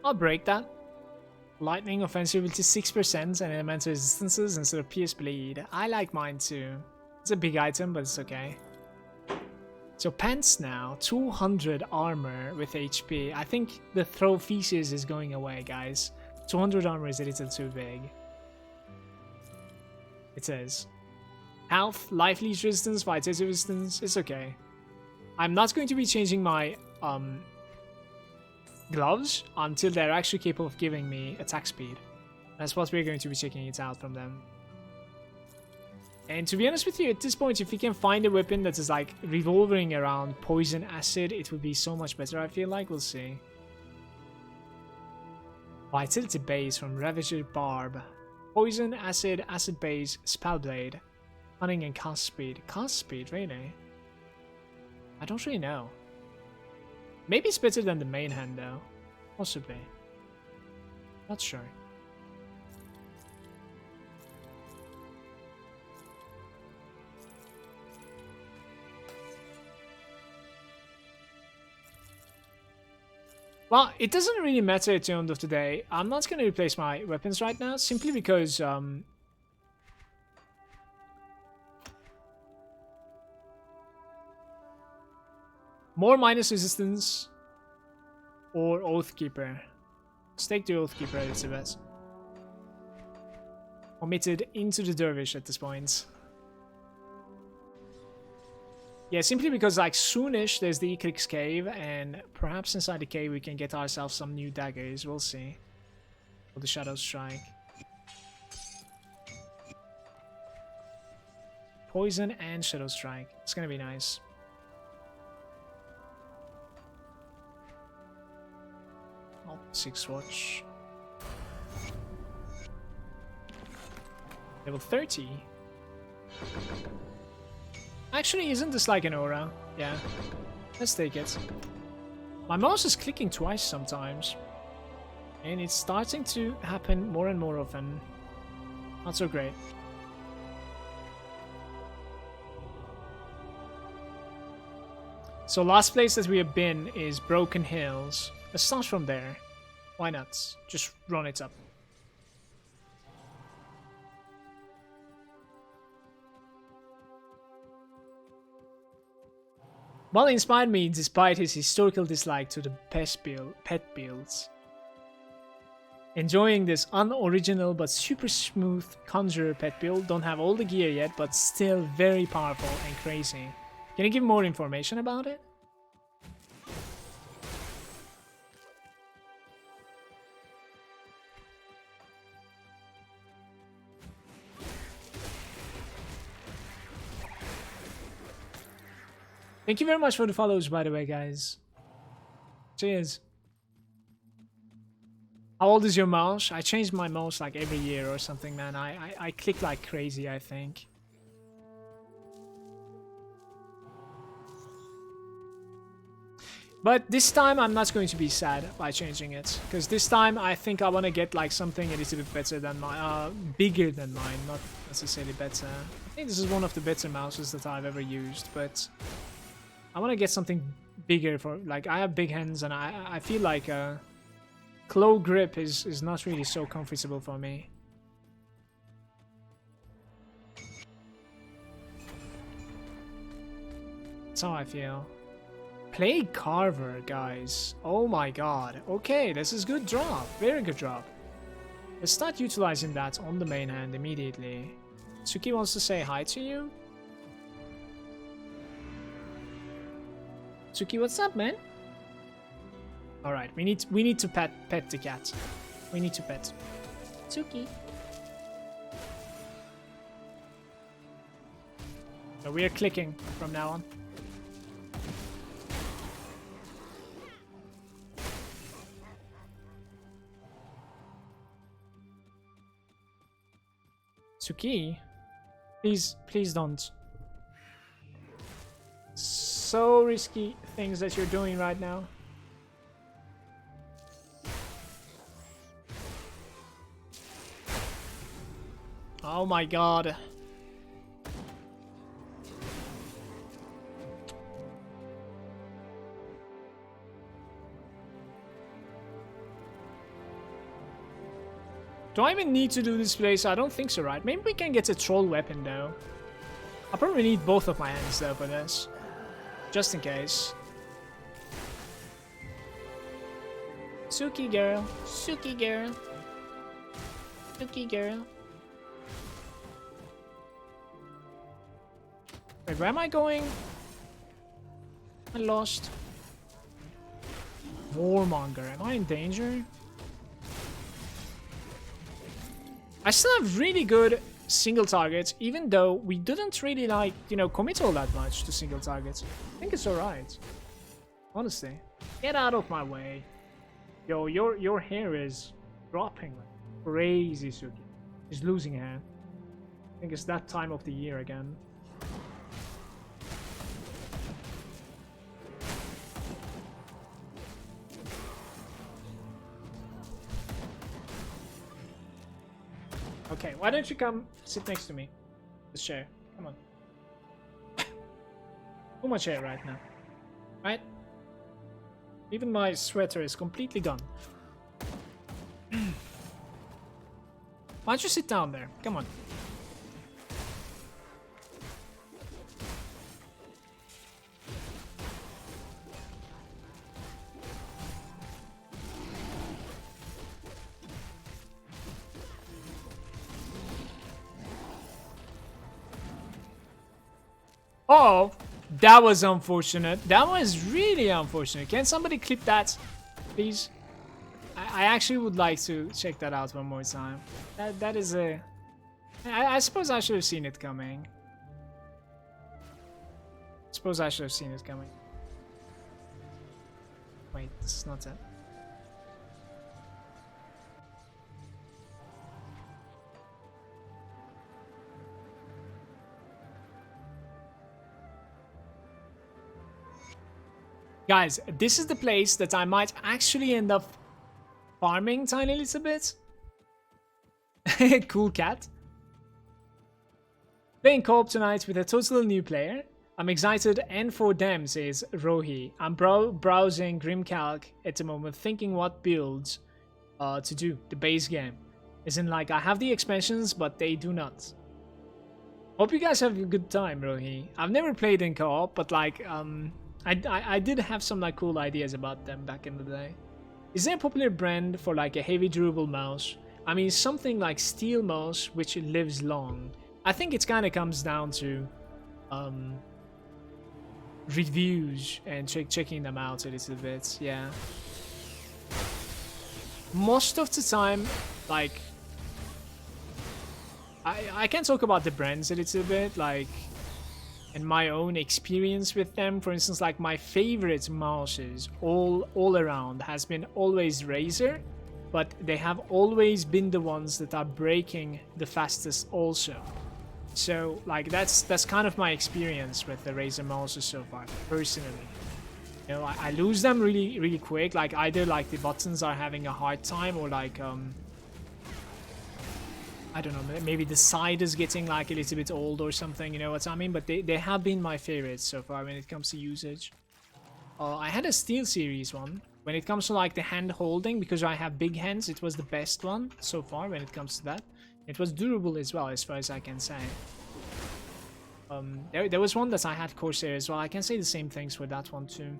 I'll break that. Lightning offensive to 6% and elemental resistances instead of pierce bleed. I like mine too. It's a big item, but it's okay. So pants now, 200 armor with HP. I think the throw feces is going away, guys. 200 armor is a little too big. It is. Health, life leech resistance, vitality resistance, it's okay. I'm not going to be changing my gloves until they're actually capable of giving me attack speed. That's what we're going to be checking it out from them. And to be honest with you, at this point, if you can find a weapon that is like revolving around poison acid, it would be so much better, I feel like. We'll see. Vitality base from Ravager Barb. Poison, acid, acid base, spell blade. Cunning and cast speed. Cast speed, really? I don't really know. Maybe it's better than the main hand though. Possibly. Not sure. Well, it doesn't really matter at the end of the day. I'm not going to replace my weapons right now, simply because more minus resistance or Oathkeeper. Let's take the Oathkeeper, it's the best. Committed into the Dervish at this point. Yeah, simply because like soonish there's the Eclipse Cave, and perhaps inside the cave we can get ourselves some new daggers. We'll see. Or the Shadow Strike. Poison and Shadow Strike. It's gonna be nice. Oh, 6 watch. Level 30. Actually, isn't this like an aura? Yeah. Let's take it. My mouse is clicking twice sometimes. And it's starting to happen more and more often. Not so great. So last place that we have been is Broken Hills. Let's start from there. Why not? Just run it up. Mal inspired me despite his historical dislike to the pet builds. Enjoying this unoriginal but super smooth Conjurer pet build. Don't have all the gear yet, but still very powerful and crazy. Can you give more information about it? Thank you very much for the follows, by the way, guys. Cheers. How old is your mouse? I change my mouse like every year or something, man. I click like crazy, I think. But this time I'm not going to be sad by changing it. Because this time I think I want to get like something a little bit better than mine. Bigger than mine, not necessarily better. I think this is one of the better mouses that I've ever used, but I want to get something bigger for, like, I have big hands and I feel like claw grip is not really so comfortable for me. That's how I feel. Plague Carver, guys. Oh my god. Okay, this is good drop. Very good drop. Let's start utilizing that on the main hand immediately. Suki wants to say hi to you. Suki, what's up, man? All right, we need to pet the cat. We need to pet Suki. So we are clicking from now on. Tsuki, please don't. So risky things that you're doing right now. Oh my god. Do I even need to do this place? I don't think so, right? Maybe we can get a troll weapon though. I probably need both of my hands though for this. Just in case. Suki girl. Suki girl. Suki girl. Wait, where am I going? I lost. Warmonger. Am I in danger? I still have really good single targets, even though we didn't really, like, you know, commit all that much to single targets. I think it's alright. Honestly. Get out of my way. Yo, your hair is dropping like crazy, Suki. She's losing hair. I think it's that time of the year again. Okay, why don't you come sit next to me? This chair. Come on. Too much hair right now. Right? Even my sweater is completely gone. Why don't you sit down there? Come on. Oh, that was unfortunate. That was really unfortunate. Can somebody clip that, please? I actually would like to check that out one more time. That is a... I suppose I should have seen it coming. Suppose I should have seen it coming. Wait, this is not it. Guys, this is the place that I might actually end up farming tiny little bit. Cool cat. Playing co-op tonight with a total new player. I'm excited and for them, says Rohi. I'm browsing Grimcalc at the moment, thinking what builds to do, the base game. As in, like, I have the expansions, but they do not. Hope you guys have a good time, Rohi. I've never played in co-op, but like, I did have some like cool ideas about them back in the day. Is there a popular brand for like a heavy durable mouse? I mean, something like steel mouse which lives long. I think it kind of comes down to reviews and checking them out a little bit. Yeah. Most of the time, like, I can talk about the brands a little bit, like, and my own experience with them. For instance, like my favorite mouses all around has been always Razer, but they have always been the ones that are breaking the fastest also. So like that's kind of my experience with the Razer mouses so far, personally. You know, I lose them really quick. Like either like the buttons are having a hard time, or like I don't know, maybe the side is getting like a little bit old or something, you know what I mean? But they have been my favorites so far when it comes to usage. I had a Steel Series one. When it comes to like the hand holding, because I have big hands, it was the best one so far when it comes to that. It was durable as well, as far as I can say. There was one that I had Corsair as well. I can say the same things for that one too.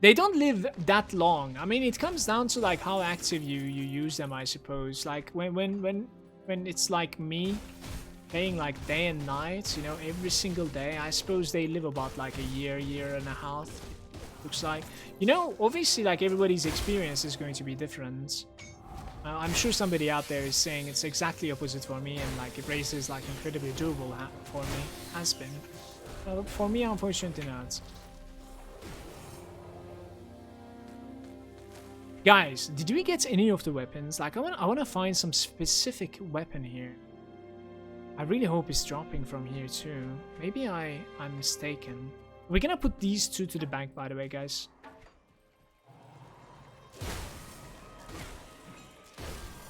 They don't live that long. I mean, it comes down to like how active you use them, I suppose. Like when it's like me playing like day and night, you know, every single day, I suppose they live about like a year and a half. Looks like, you know, obviously like everybody's experience is going to be different. I'm sure somebody out there is saying it's exactly opposite for me, and like Razer is like incredibly durable for me, has been. Well, for me, unfortunately not. Guys, did we get any of the weapons? Like, I want to find some specific weapon here. I really hope it's dropping from here too. Maybe I'm mistaken. We're gonna put these two to the bank, by the way, guys.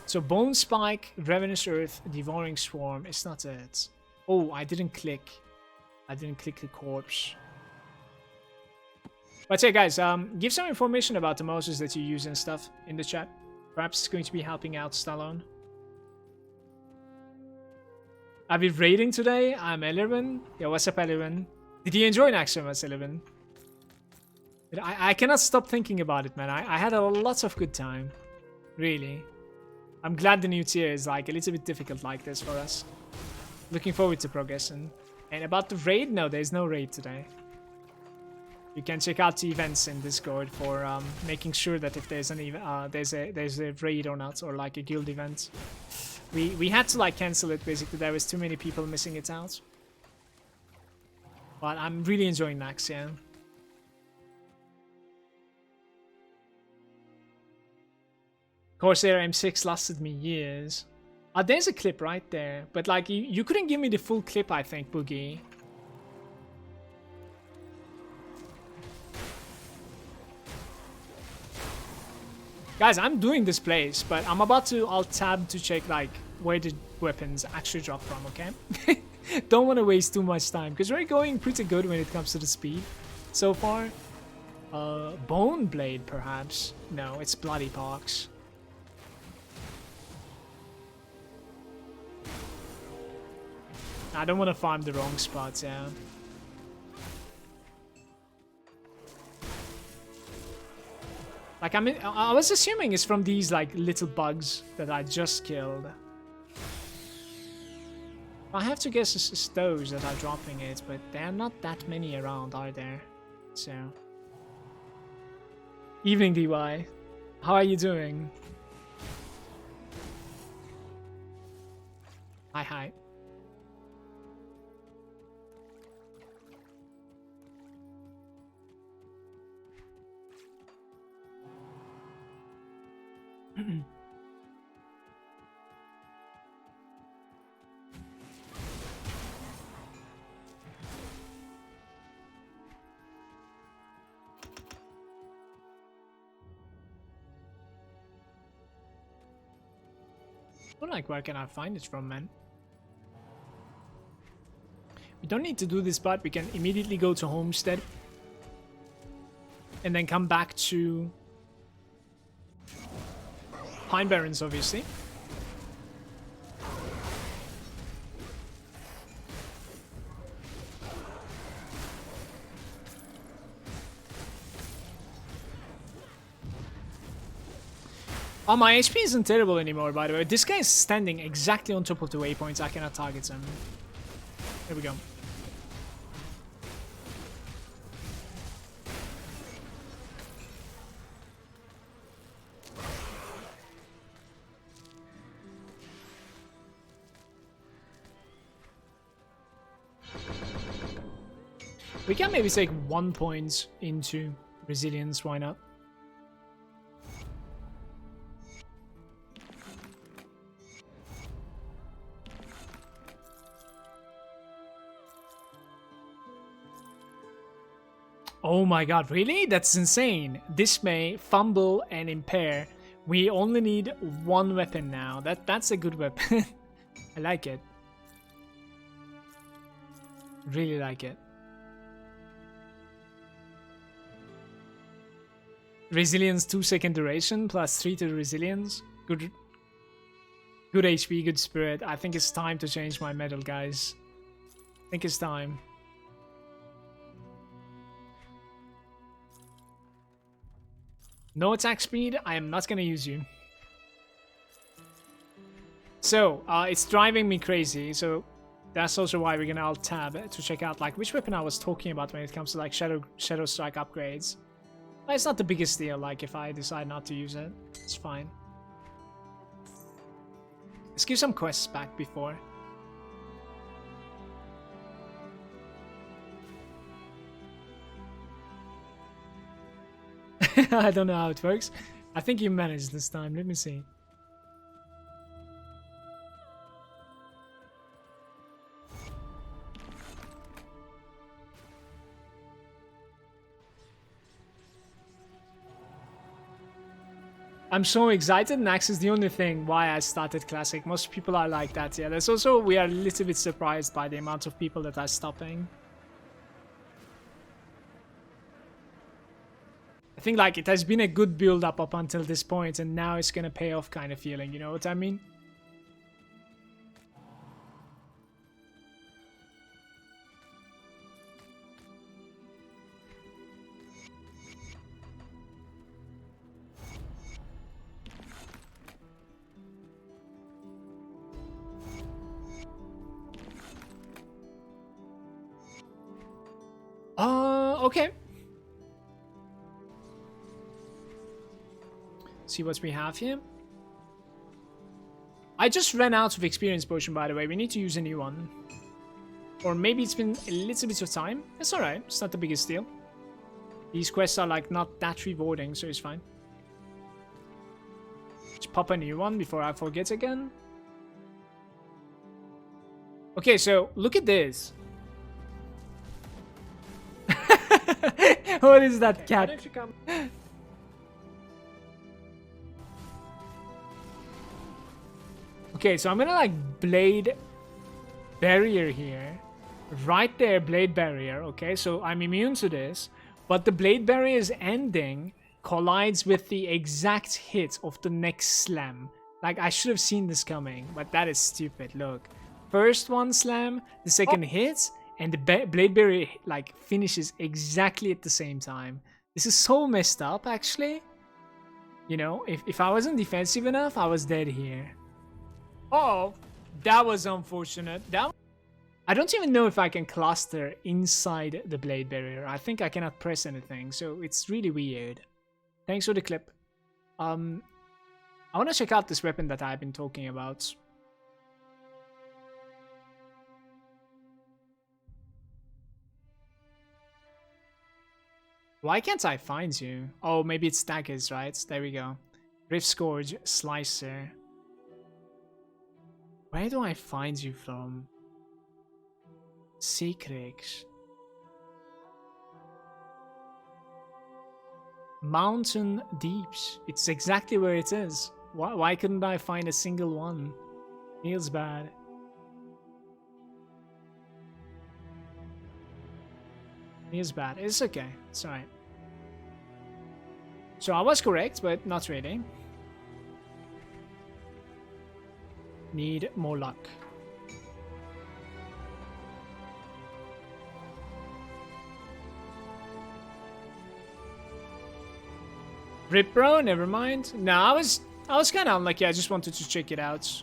So Bone Spike, Ravenous Earth, Devouring Swarm is not it. Oh, I didn't click. I didn't click the corpse. But yeah, guys, give some information about the mouses that you use and stuff in the chat. Perhaps it's going to be helping out Stallone. Are we raiding today? I'm Eleven. Yeah, what's up, Eleven? Did you enjoy Naxxramas, Eleven? I cannot stop thinking about it, man. I had a lot of good time. Really. I'm glad the new tier is like a little bit difficult like this for us. Looking forward to progressing. And about the raid, no, there's no raid today. You can check out the events in Discord for making sure that if there's an there's a raid or not, or like a guild event. We had to like cancel it basically. There was too many people missing it out. But I'm really enjoying Nax, yeah. Corsair M6 lasted me years. There's a clip right there. But like, you couldn't give me the full clip, I think, Boogie. Guys, I'm doing this place, but I'm about to alt-tab to check like where the weapons actually drop from, okay? Don't want to waste too much time, because we're going pretty good when it comes to the speed so far. Bone Blade, perhaps? No, it's Bloody Pox. I don't want to farm the wrong spots, yeah. Like, I was assuming it's from these, like, little bugs that I just killed. I have to guess it's those that are dropping it, but there are not that many around, are there? So... Evening, DY. How are you doing? Hi. But like, where can I find it from, man? We don't need to do this, but we can immediately go to Homestead and then come back to Pine Barrens, obviously. Oh, my HP isn't terrible anymore, by the way. This guy is standing exactly on top of the waypoints. I cannot target him. Here we go. We can maybe take 1 point into resilience, why not? Oh my god, really? That's insane. Dismay, Fumble, and Impair. We only need 1 weapon now. That's a good weapon. I like it. Really like it. Resilience 2-second duration plus 3 to resilience. Good HP, good spirit. I think it's time to change my medal, guys. I think it's time. No attack speed, I am not gonna use you. So, it's driving me crazy, so that's also why we're gonna alt-tab to check out like which weapon I was talking about when it comes to like Shadow Strike upgrades. But it's not the biggest deal, like if I decide not to use it, it's fine. Let's give some quests back before. I don't know how it works. I think you managed this time. Let me see. I'm so excited. Nax is the only thing why I started Classic. Most people are like that. Yeah, there's also, we are a little bit surprised by the amount of people that are stopping. I think like it has been a good build up until this point, and now it's gonna pay off kind of feeling, you know what I mean? Okay. See what we have here. I just ran out of experience potion, by the way. We need to use a new one. Or maybe it's been a little bit of time. It's alright. It's not the biggest deal. These quests are like not that rewarding, so it's fine. Just pop a new one before I forget again. Okay, so look at this. What is that cat? Why don't you come? Okay, so I'm gonna like blade barrier here. Right there, blade barrier. Okay, so I'm immune to this. But the blade barrier's ending collides with the exact hit of the next slam. Like, I should have seen this coming, but that is stupid. Look. First one slam, the second hit, and the blade barrier like finishes exactly at the same time. This is so messed up, actually. You know, if I wasn't defensive enough, I was dead here. Oh, that was unfortunate. I don't even know if I can cluster inside the blade barrier. I think I cannot press anything, so it's really weird. Thanks for the clip. I want to check out this weapon that I've been talking about. Why can't I find you? Oh, maybe it's daggers, right? There we go. Rift Scourge, Slicer. Where do I find you from? Secrets. Mountain Deeps. It's exactly where it is. Why couldn't I find a single one? Feels bad. Feels bad. It's okay. It's alright. So I was correct, but not really. Need more luck. Rip, bro, never mind. No, I was kind of unlucky. I just wanted to check it out.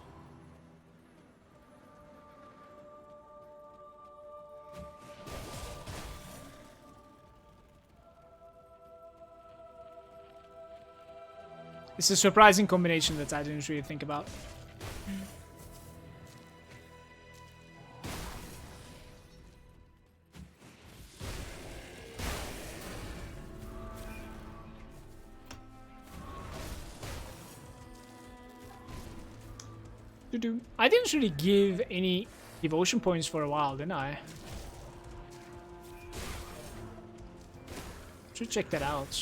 It's a surprising combination that I didn't really think about. I didn't really give any devotion points for a while, didn't I? Should check that out.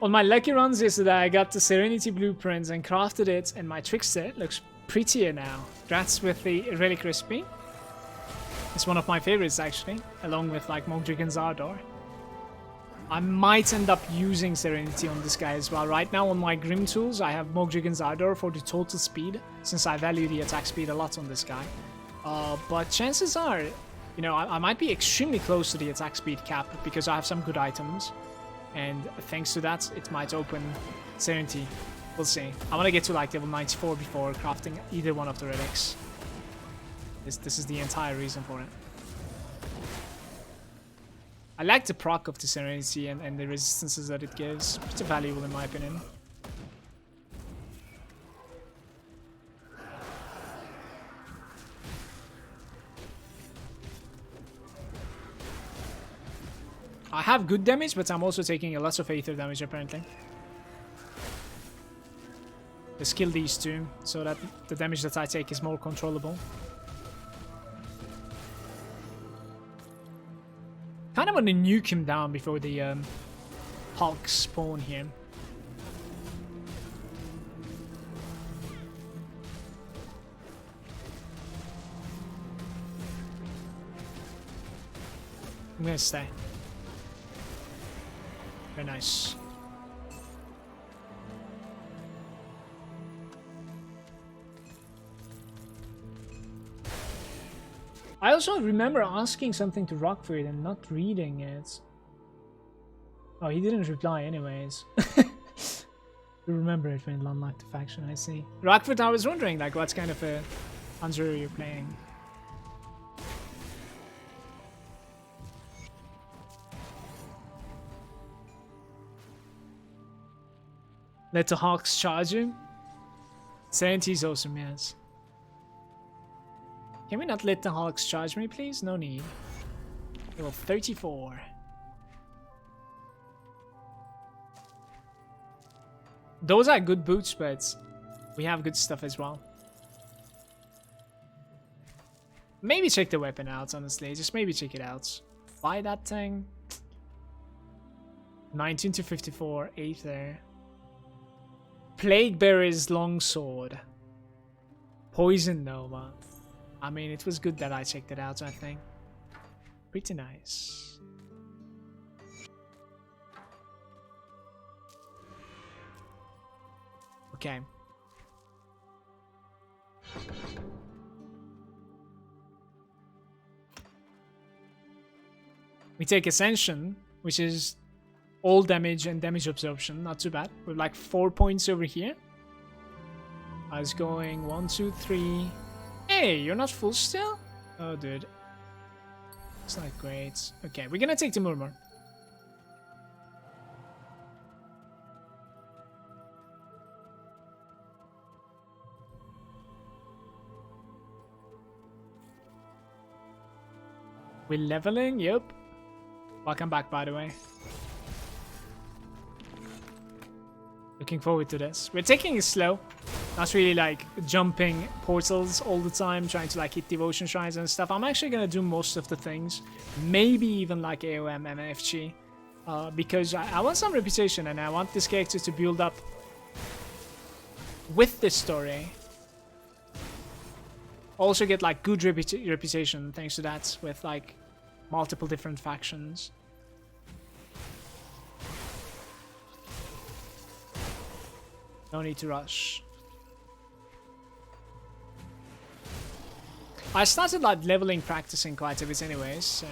On my lucky runs yesterday, I got the Serenity blueprints and crafted it, and my Trickster looks prettier now. That's with the Relic Recipe. It's one of my favorites, actually, along with like Mogdrigan's Ardor. I might end up using Serenity on this guy as well. Right now on my Grim tools, I have Mogrigan's Ardor for the total speed, since I value the attack speed a lot on this guy. But chances are, you know, I might be extremely close to the attack speed cap because I have some good items. And thanks to that, it might open Serenity. We'll see. I want to get to like level 94 before crafting either one of the relics. This is the entire reason for it. I like the proc of the Serenity and the resistances that it gives. Pretty valuable in my opinion. I have good damage, but I'm also taking a lot of Aether damage apparently. Let's kill these two, so that the damage that I take is more controllable. Kind of want to nuke him down before the Hulk spawn here. I'm gonna stay. Very nice. I also remember asking something to Rockford and not reading it. Oh, he didn't reply anyways. You remember it when it unlocked the faction, I see. Rockford, I was wondering, like, what kind of a Hunter you're playing. Let the Hawks charge you? Sanity's awesome, yes. Can we not let the Hawks charge me, please? No need. Level 34. Those are good boots, but we have good stuff as well. Maybe check the weapon out, honestly. Just maybe check it out. Buy that thing. 19 to 54, 8 there. Plague Bearer's Longsword. Poison Nova. I mean, it was good that I checked it out, I think. Pretty nice. Okay. We take Ascension, which is all damage and damage absorption. Not too bad. We're like 4 points over here. I was going 1, 2, 3... Hey, you're not full still? Oh, dude. It's not great. Okay, we're gonna take the Murmur. We're leveling? Yep. Welcome back, by the way. Looking forward to this. We're taking it slow. Not really like jumping portals all the time, trying to like hit devotion shrines and stuff. I'm actually gonna do most of the things, maybe even like AOM, MFG, because I want some reputation and I want this character to build up with this story. Also get like good reputation thanks to that with like multiple different factions. No need to rush. I started like leveling, practicing quite a bit anyways, so...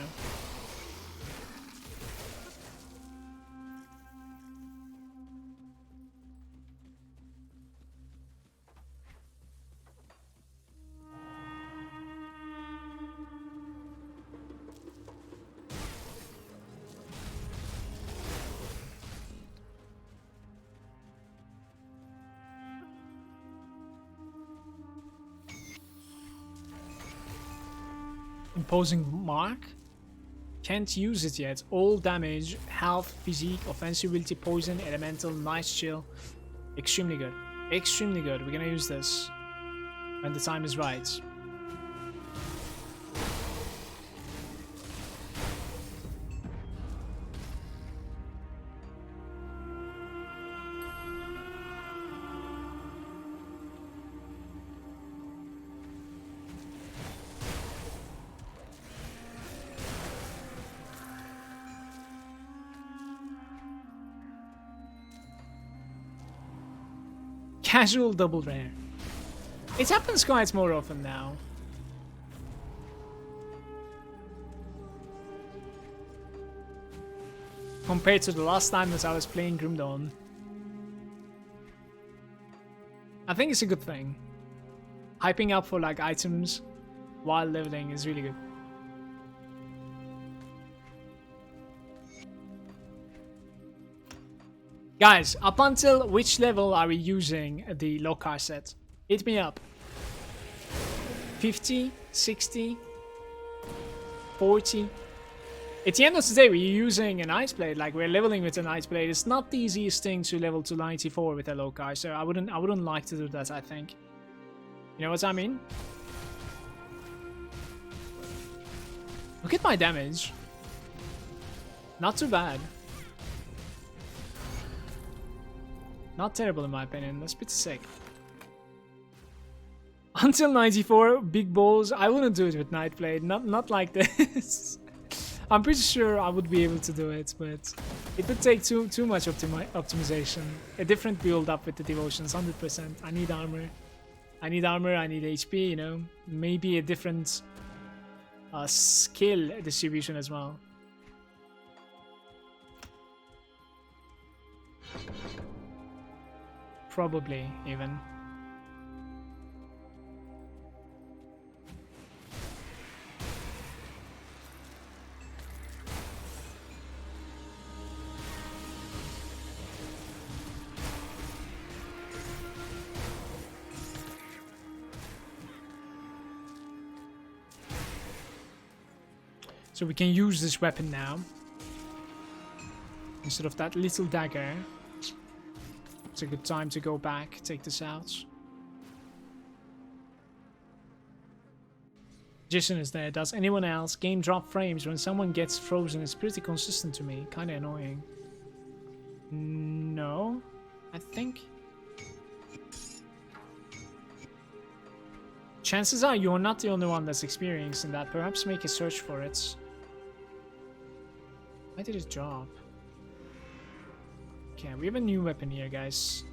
Imposing Mark? Can't use it yet. All damage, health, physique, offensive ability, poison, elemental, nice chill. Extremely good. Extremely good. We're gonna use this when the time is right. Casual double rare. It happens quite more often now. Compared to the last time that I was playing Grim Dawn. I think it's a good thing. Hyping up for like items while leveling is really good. Guys, up until which level are we using the Lokar set? Hit me up. 50, 60, 40. At the end of the day, we're using an ice blade, like we're leveling with an ice blade. It's not the easiest thing to level to 94 with a Lokar, so I wouldn't like to do that, I think. You know what I mean? Look at my damage. Not too bad. Not terrible in my opinion, that's pretty sick. Until 94, big balls, I wouldn't do it with Nightblade, not like this. I'm pretty sure I would be able to do it, but it would take too much optimization. A different build up with the devotions, 100%. I need armor. I need HP, you know. Maybe a different skill distribution as well. Probably, even. So we can use this weapon now. Instead of that little dagger. It's a good time to go back, take this out. Jason is there. Does anyone else? Game drop frames when someone gets frozen. It's pretty consistent to me. Kinda annoying. No, I think. Chances are you're not the only one that's experiencing that. Perhaps make a search for it. Why did it drop? Okay, we have a new weapon here, guys.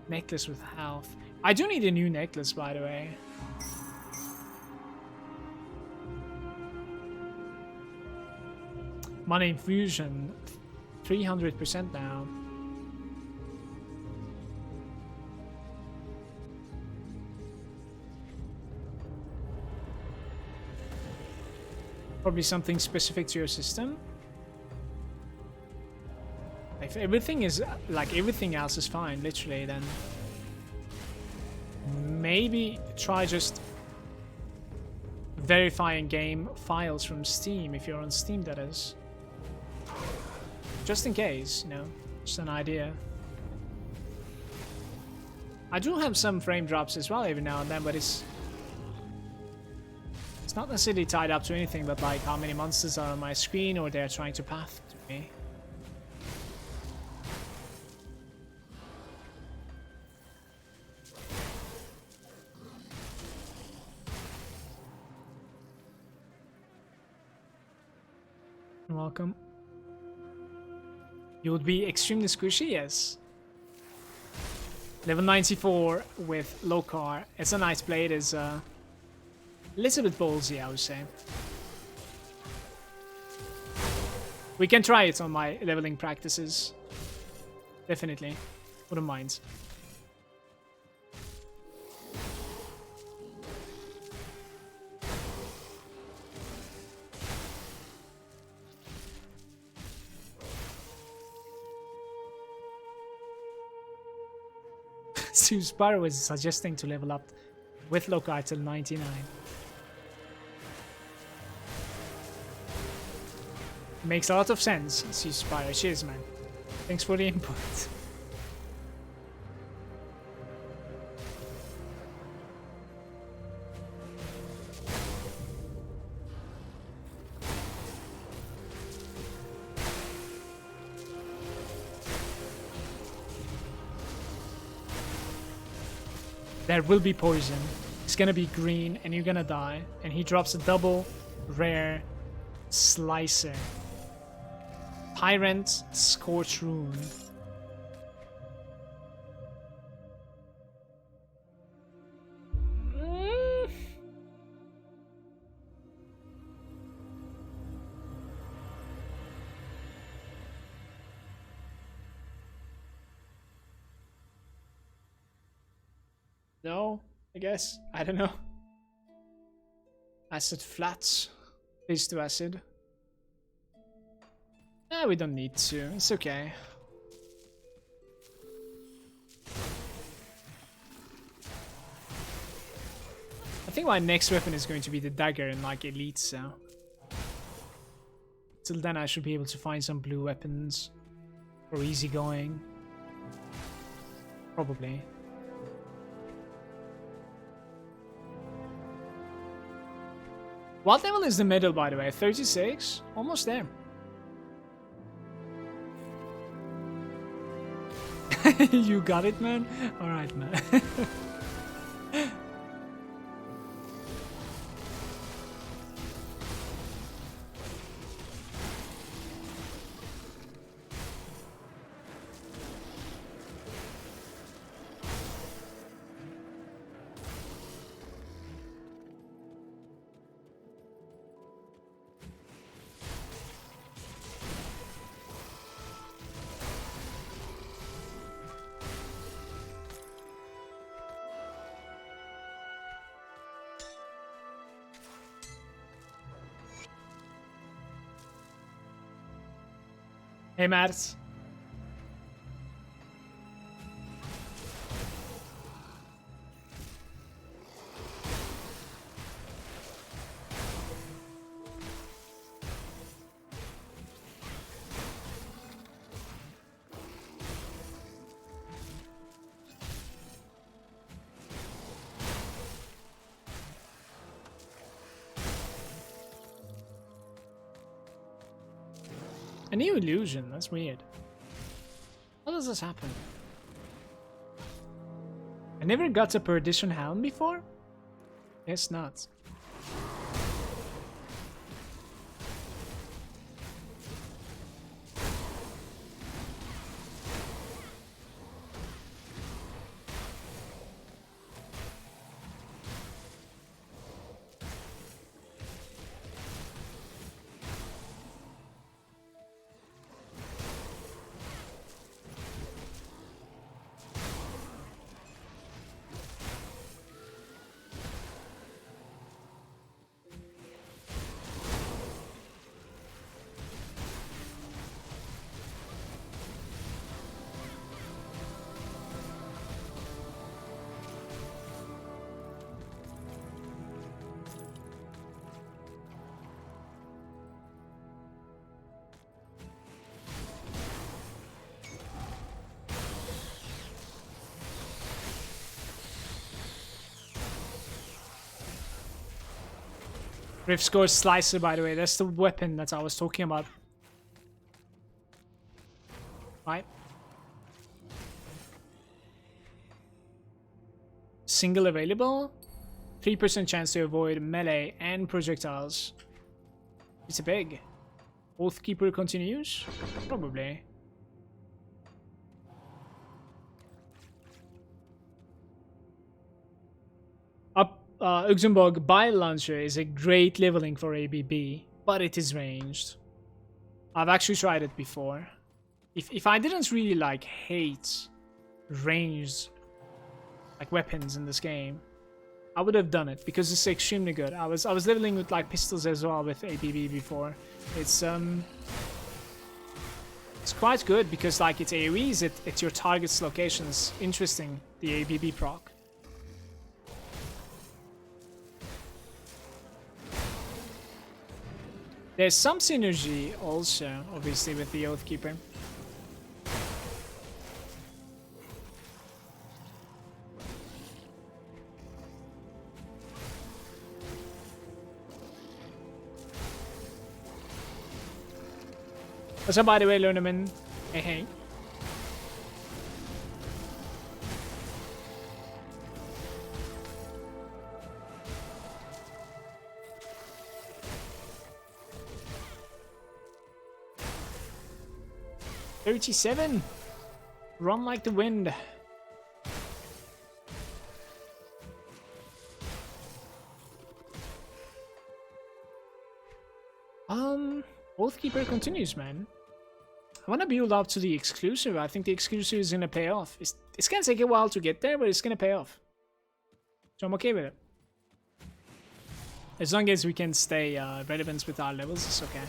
Necklace with health. I do need a new necklace, by the way. Mana infusion. 300% now. Probably something specific to your system. If everything is like everything else is fine, literally, then maybe try just verifying game files from Steam if you're on Steam, that is. Just in case, you know, just an idea. I do have some frame drops as well every now and then, but it's not necessarily tied up to anything but like how many monsters are on my screen or they're trying to path to me. You're welcome. You would be extremely squishy, yes. Level 94 with Lokar. It's a nice blade, is little bit ballsy, I would say. We can try it on my leveling practices. Definitely. Wouldn't mind. Sue Sparrow is suggesting to level up with Lokar till 99. Makes a lot of sense, Sue Sparrow. Cheers, man. Thanks for the input. There will be poison. It's gonna be green and you're gonna die. And he drops a double rare slicer. Tyrant Scorch Rune. No, I guess. I don't know. Acid flats. Phase 2 acid. Nah, we don't need to. It's okay. I think my next weapon is going to be the dagger in like Elite, so... Till then I should be able to find some blue weapons. For easy going. Probably. What level is the medal, by the way? 36? Almost there. You got it, man? Alright, man. Hey, Mads. A new illusion, that's weird. How does this happen? I never got a Perdition Hound before? Guess not. Rift Score Slicer, by the way, that's the weapon that I was talking about. Right? Single available? 3% chance to avoid melee and projectiles. It's a big. Oathkeeper continues? Probably. Uxenbog Bile Launcher is a great leveling for ABB, but it is ranged. I've actually tried it before. If I didn't really like hate ranged like weapons in this game, I would have done it because it's extremely good. I was leveling with like pistols as well with ABB before. It's quite good because like it's AoEs at your target's locations. Interesting, the ABB proc. There's some synergy also, obviously, with the Oathkeeper. What's up, by the way, Lunaman? Hey, hey. 37. Run like the wind. Oathkeeper continues, man. I want to build up to the exclusive. I think the exclusive is gonna pay off. It's gonna take a while to get there, but it's gonna pay off. So I'm okay with it. As long as we can stay relevant with our levels, it's okay.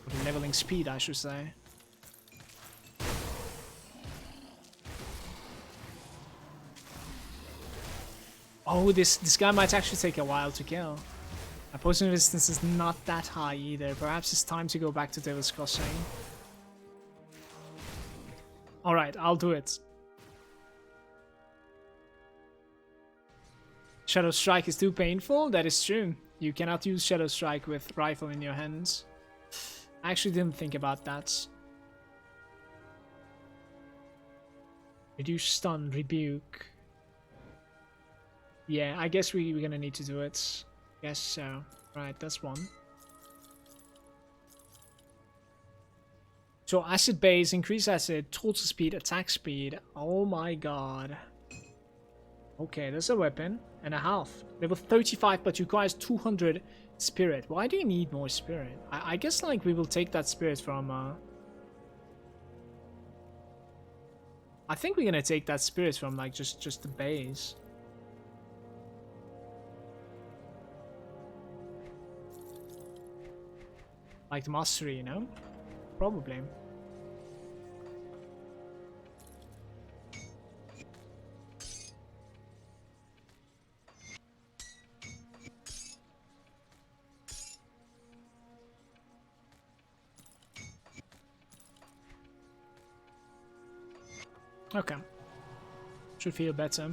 Or the leveling speed, I should say. Oh, this guy might actually take a while to kill. My poison resistance is not that high either. Perhaps it's time to go back to Devil's Crossing. Alright, I'll do it. Shadow Strike is too painful? That is true. You cannot use Shadow Strike with rifle in your hands. I actually didn't think about that. Reduce stun, rebuke. Yeah, I guess we're gonna need to do it. Guess so. Right, that's one. So acid base, increase acid, total speed, attack speed. Oh my god. Okay, there's a weapon and a half. Level 35 but requires 200 spirit. Why do you need more spirit? I guess like we will take that spirit from I think we're gonna take that spirit from like just the base. Like the mastery, you know? Probably. Okay. Should feel better.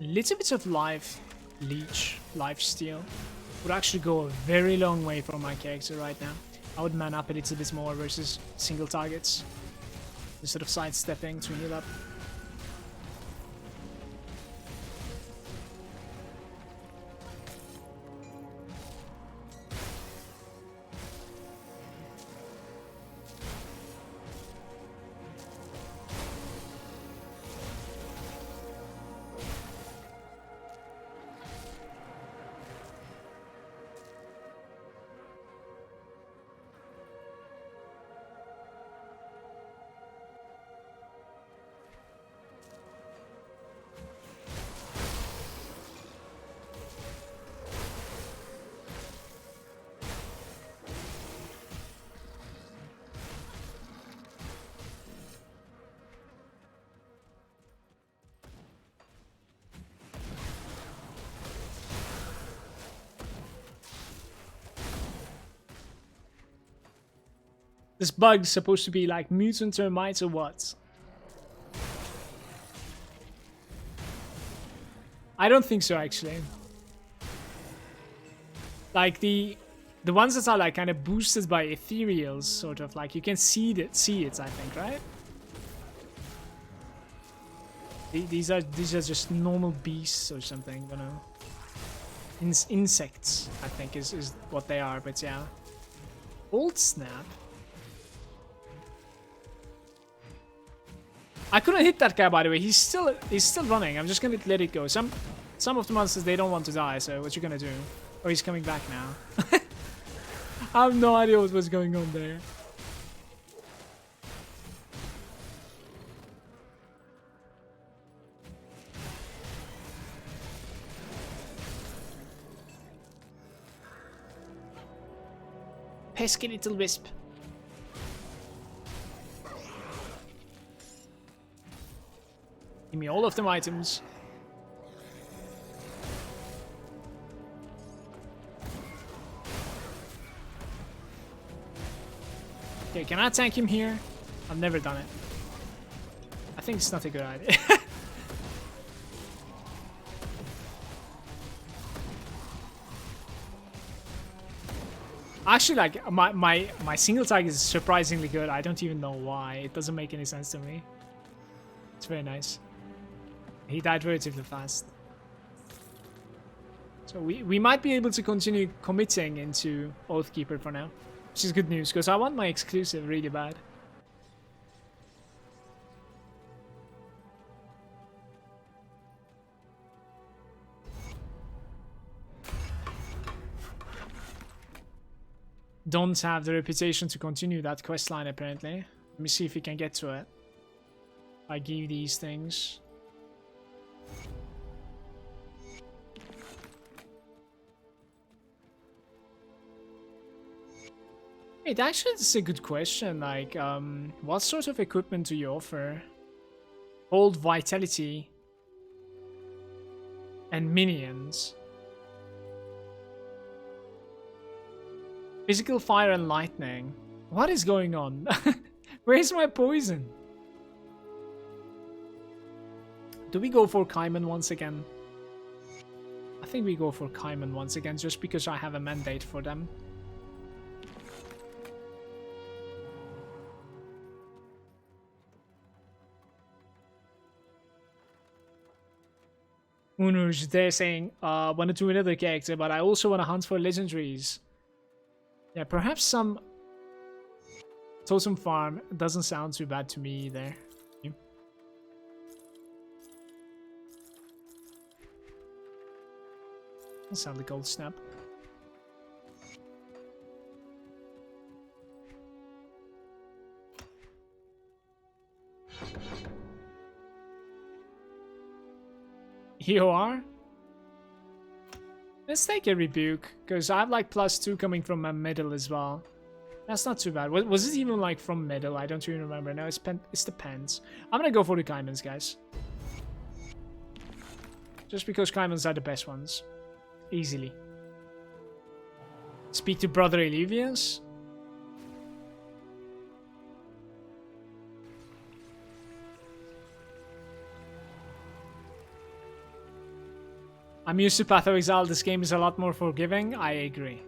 Little bit of life leech, life steal would actually go a very long way for my character right now. I would man up a little bit more versus single targets instead of sidestepping to heal up. This bug's supposed to be like mutant termites or what? I don't think so, actually. Like the ones that are like kind of boosted by ethereals, sort of like you can see it, I think, right? These are just normal beasts or something, you know. Insects, I think, is what they are, but yeah. Old snap. I couldn't hit that guy, by the way. He's still running. I'm just gonna let it go. Some of the monsters, they don't want to die, so what you gonna do? Oh, he's coming back now. I have no idea what was going on there. Pesky little wisp. Give me all of them items. Okay, can I tank him here? I've never done it. I think it's not a good idea. Actually, like, my single tag is surprisingly good. I don't even know why. It doesn't make any sense to me. It's very nice. He died relatively fast. So we might be able to continue committing into Oathkeeper for now. Which is good news, because I want my exclusive really bad. Don't have the reputation to continue that quest line apparently. Let me see if we can get to it. I give these things. Wait, actually, this is a good question. Like, what sort of equipment do you offer? Hold vitality and minions. Physical fire and lightning. What is going on? Where's my poison? Do we go for Kaiman once again? I think we go for Kaiman once again just because I have a mandate for them. Unuj, they're saying, want to do another character, but I also want to hunt for legendaries. Yeah, perhaps some totem farm doesn't sound too bad to me either. Let's have the gold snap. You are? Let's take a rebuke, because I have like +2 coming from my middle as well. That's not too bad. Was it even like from middle? I don't even remember. No, it's the pens. I'm gonna go for the Kaimans, guys. Just because Kaimans are the best ones. Easily. Speak to Brother Elivius. I'm used to Path of Exile. This game is a lot more forgiving. I agree.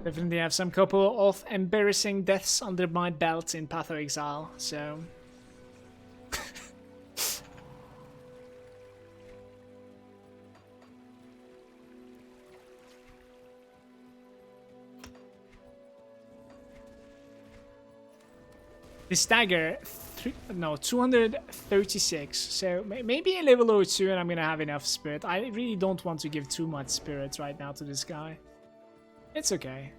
Definitely have some couple of embarrassing deaths under my belt in Path of Exile, so... This dagger, 236. So maybe a level or 2 and I'm gonna have enough spirit. I really don't want to give too much spirit right now to this guy. It's okay.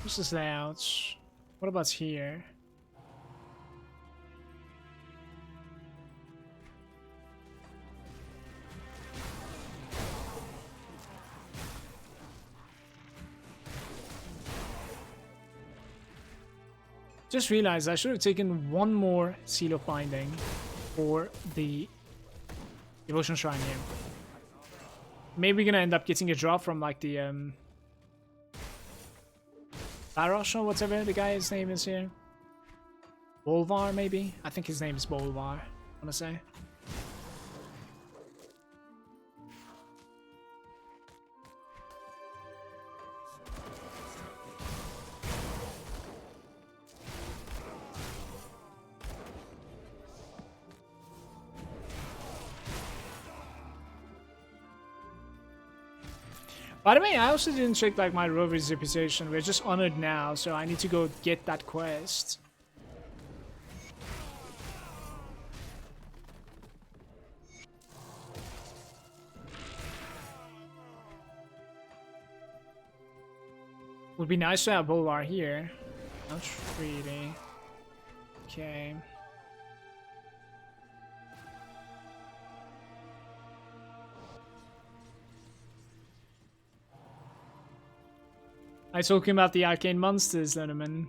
What's this layout? What about here? Just realized I should have taken one more Seal of Binding for the Devotion Shrine here. Maybe we're gonna end up getting a drop from like the Barosh or whatever the guy's name is here. Bolvar, maybe? I think his name is Bolvar, I wanna say. By the way, I also didn't check like my rover's reputation. We're just honored now, so I need to go get that quest. Would be nice to have Bulwark here. Not really. Okay. I talking about the arcane monsters, Letterman.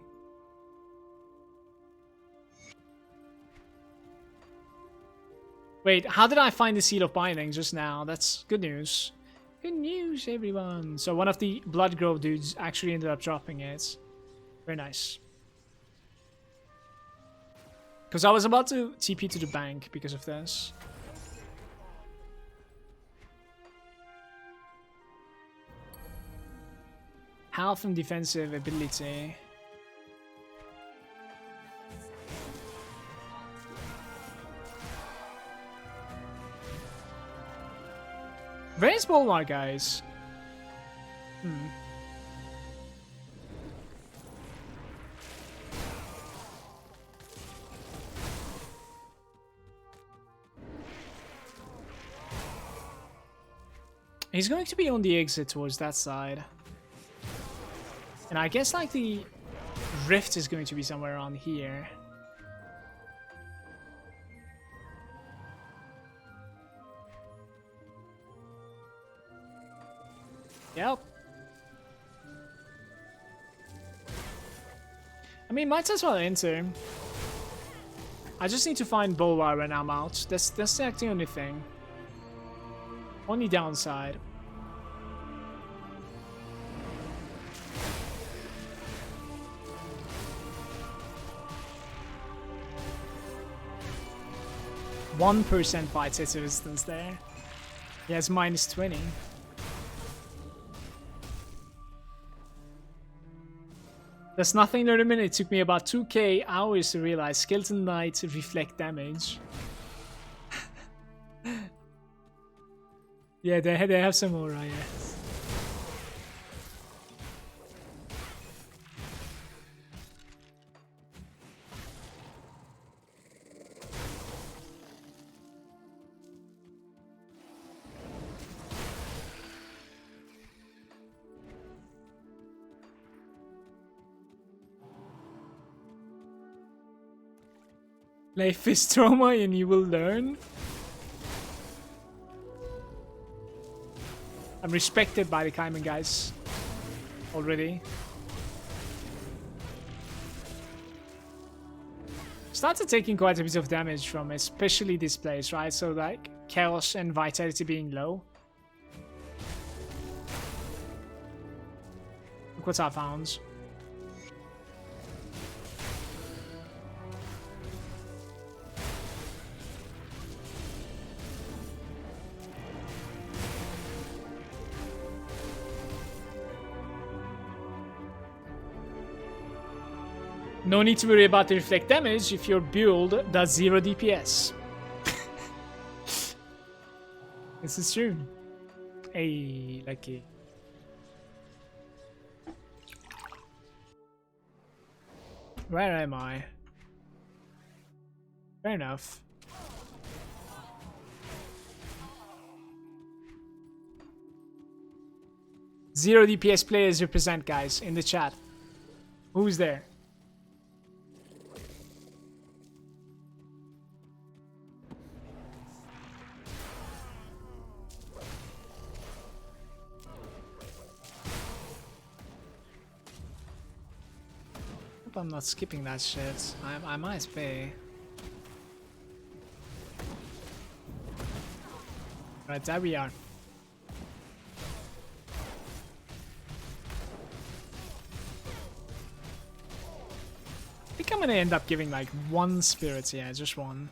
Wait, how did I find the Seal of Binding just now? That's good news. Good news, everyone. So one of the Blood Grove dudes actually ended up dropping it. Very nice. Because I was about to TP to the bank because of this. Health and defensive ability. Where is Bulwark, guys? He's going to be on the exit towards that side. And I guess like the rift is going to be somewhere around here. Yep. I mean, might as well enter. I just need to find Bulwark when I'm out. That's like the only thing. Only downside. %1 fight hit resistance there. He has -20. That's nothing in a minute. It took me about 2k hours to realize Skeleton Knight reflect damage. Yeah, they have some aura, yes. Life is trauma and you will learn. I'm respected by the Kaiman guys already. Started taking quite a bit of damage from especially this place, right? So like chaos and vitality being low. Look what I found. No need to worry about the reflect damage if your build does 0 DPS. This is true. Hey, lucky. Where am I? Fair enough. Zero DPS players represent, guys, in the chat. Who's there? I'm not skipping that shit. I might be. Right, there we are. I think I'm gonna end up giving like 1 spirit, yeah, just 1.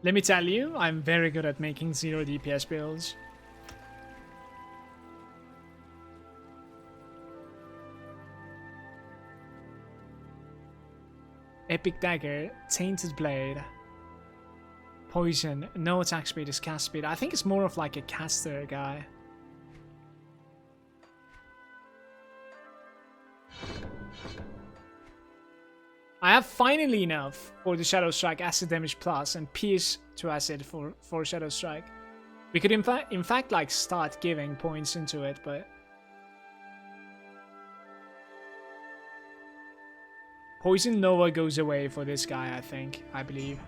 Let me tell you, I'm very good at making 0 DPS builds. Epic Dagger, Tainted Blade, Poison, no attack speed is cast speed. I think it's more of like a caster guy. I have finally enough for the Shadow Strike acid damage plus and pierce to acid for Shadow Strike. We could in fact like start giving points into it, but Poison Nova goes away for this guy, I believe.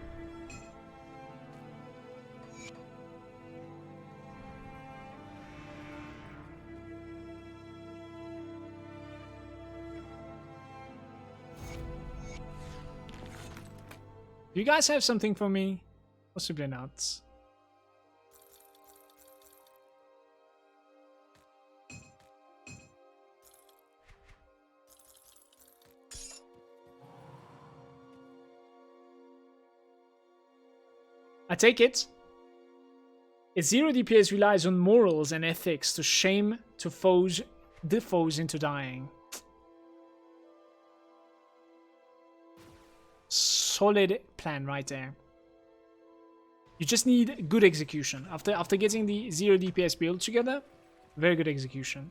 Do you guys have something for me? Possibly not. I take it. Its 0 DPS relies on morals and ethics to shame the foes into dying. Solid plan right there. You just need good execution. After getting the 0 DPS build together, very good execution.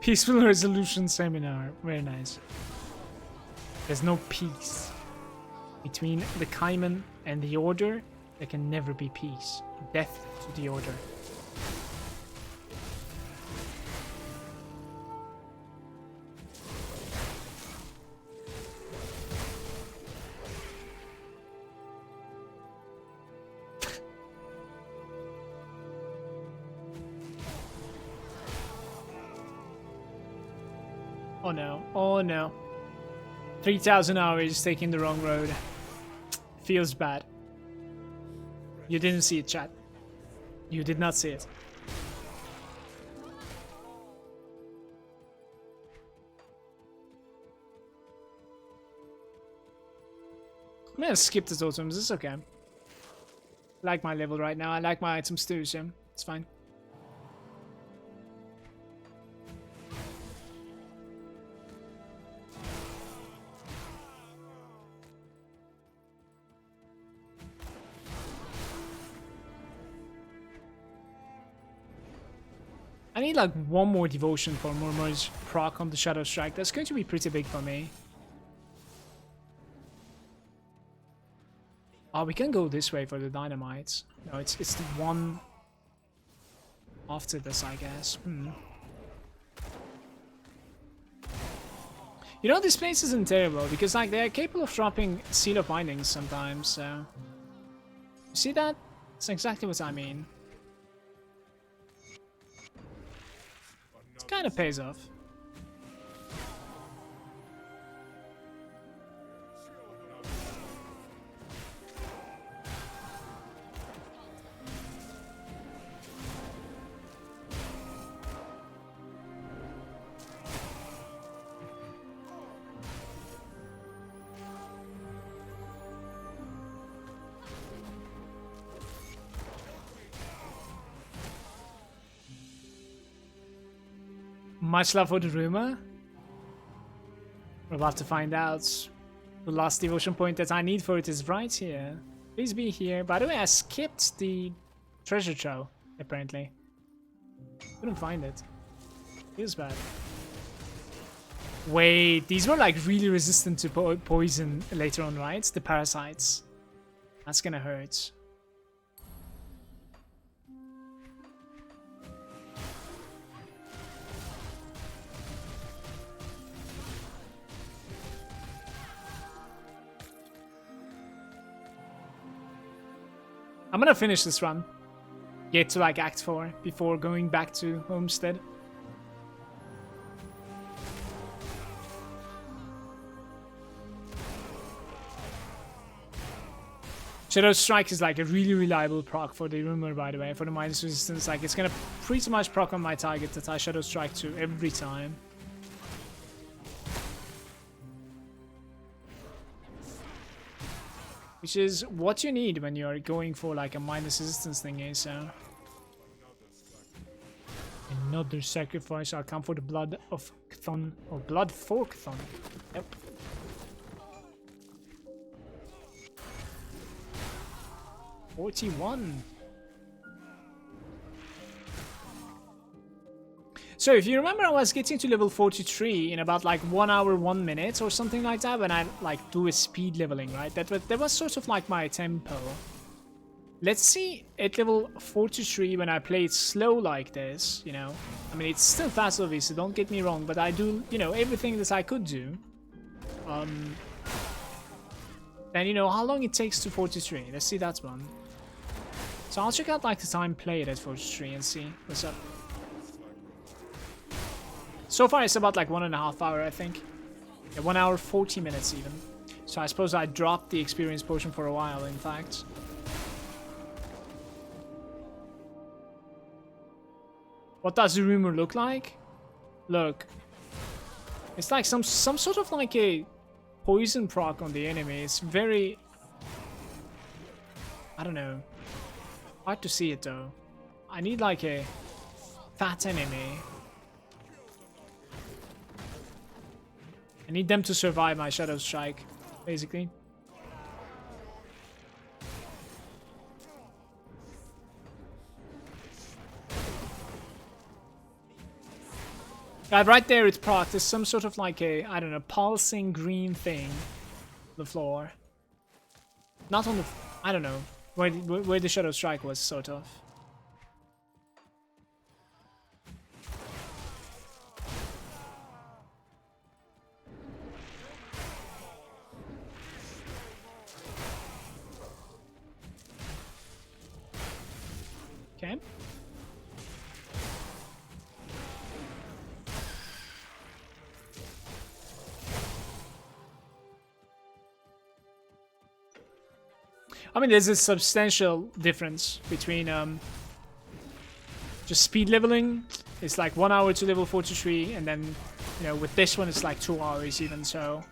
Peaceful resolution seminar. Very nice. There's no peace. Between the Kaiman and the Order, there can never be peace. Death to the Order. Oh no, oh no. 3,000 hours taking the wrong road. Feels bad. You didn't see it, chat. You did not see it. I'm gonna skip the totems, it's okay. I like my level right now, I like my items too, so it's fine. I need like one more devotion for Murmur's proc on the Shadow Strike. That's going to be pretty big for me. Oh, we can go this way for the dynamites. No, it's the one after this, I guess. You know, this place isn't terrible because like they're capable of dropping Seal of Bindings sometimes. So you see that? That's exactly what I mean. Kind of pays off. Much love for the rumor. We're about to find out. The last devotion point that I need for it is right here. Please be here. By the way, I skipped the treasure trove, apparently. Couldn't find it. Feels bad. Wait, these were like really resistant to poison later on, right? The parasites. That's gonna hurt. I'm gonna finish this run. Get to like Act 4 before going back to Homestead. Shadow Strike is like a really reliable proc for the rumor, by the way, for the minus resistance. Like it's gonna pretty much proc on my target that I Shadow Strike to every time. Which is what you need when you're going for like a minus resistance thingy, so. Another sacrifice. I'll come for the blood of Cthon, or blood for Cthon. Yep. $41. So if you remember, I was getting to level 43 in about like 1 hour 1 minute or something like that when I like do a speed leveling, right? That was sort of like my tempo. Let's see at level 43 when I play it slow like this, you know. I mean, it's still fast obviously, don't get me wrong, but I do, you know, everything that I could do. And you know, how long it takes to 43. Let's see that one. So I'll check out like the time played at 43 and see what's up. So far it's about like 1.5 hours, I think. Yeah, 1 hour 40 minutes even. So I suppose I dropped the experience potion for a while, in fact. What does the rumor look like? Look. It's like some sort of like a poison proc on the enemy. It's very... I don't know. Hard to see it though. I need like a fat enemy. I need them to survive my Shadow Strike, basically. Right there it's proc. There's some sort of like a, I don't know, pulsing green thing on the floor. Not on the, I don't know, where the Shadow Strike was, sort of. Okay. I mean, there's a substantial difference between just speed leveling. It's like 1 hour to level 43, and then, you know, with this one it's like 2 hours even, so.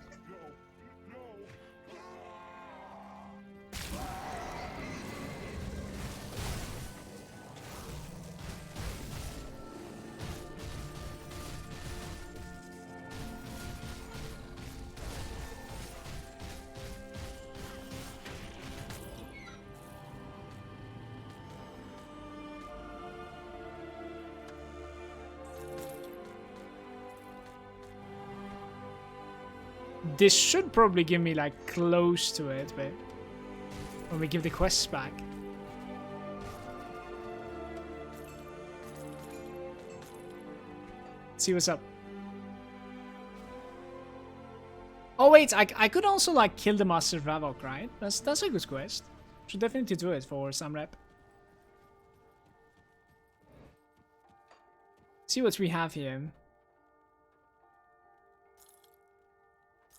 This should probably give me like close to it, but when we give the quests back. Let's see what's up. Oh wait, I could also like kill the Master of Ravok, right? That's a good quest. Should definitely do it for some rep. See what we have here.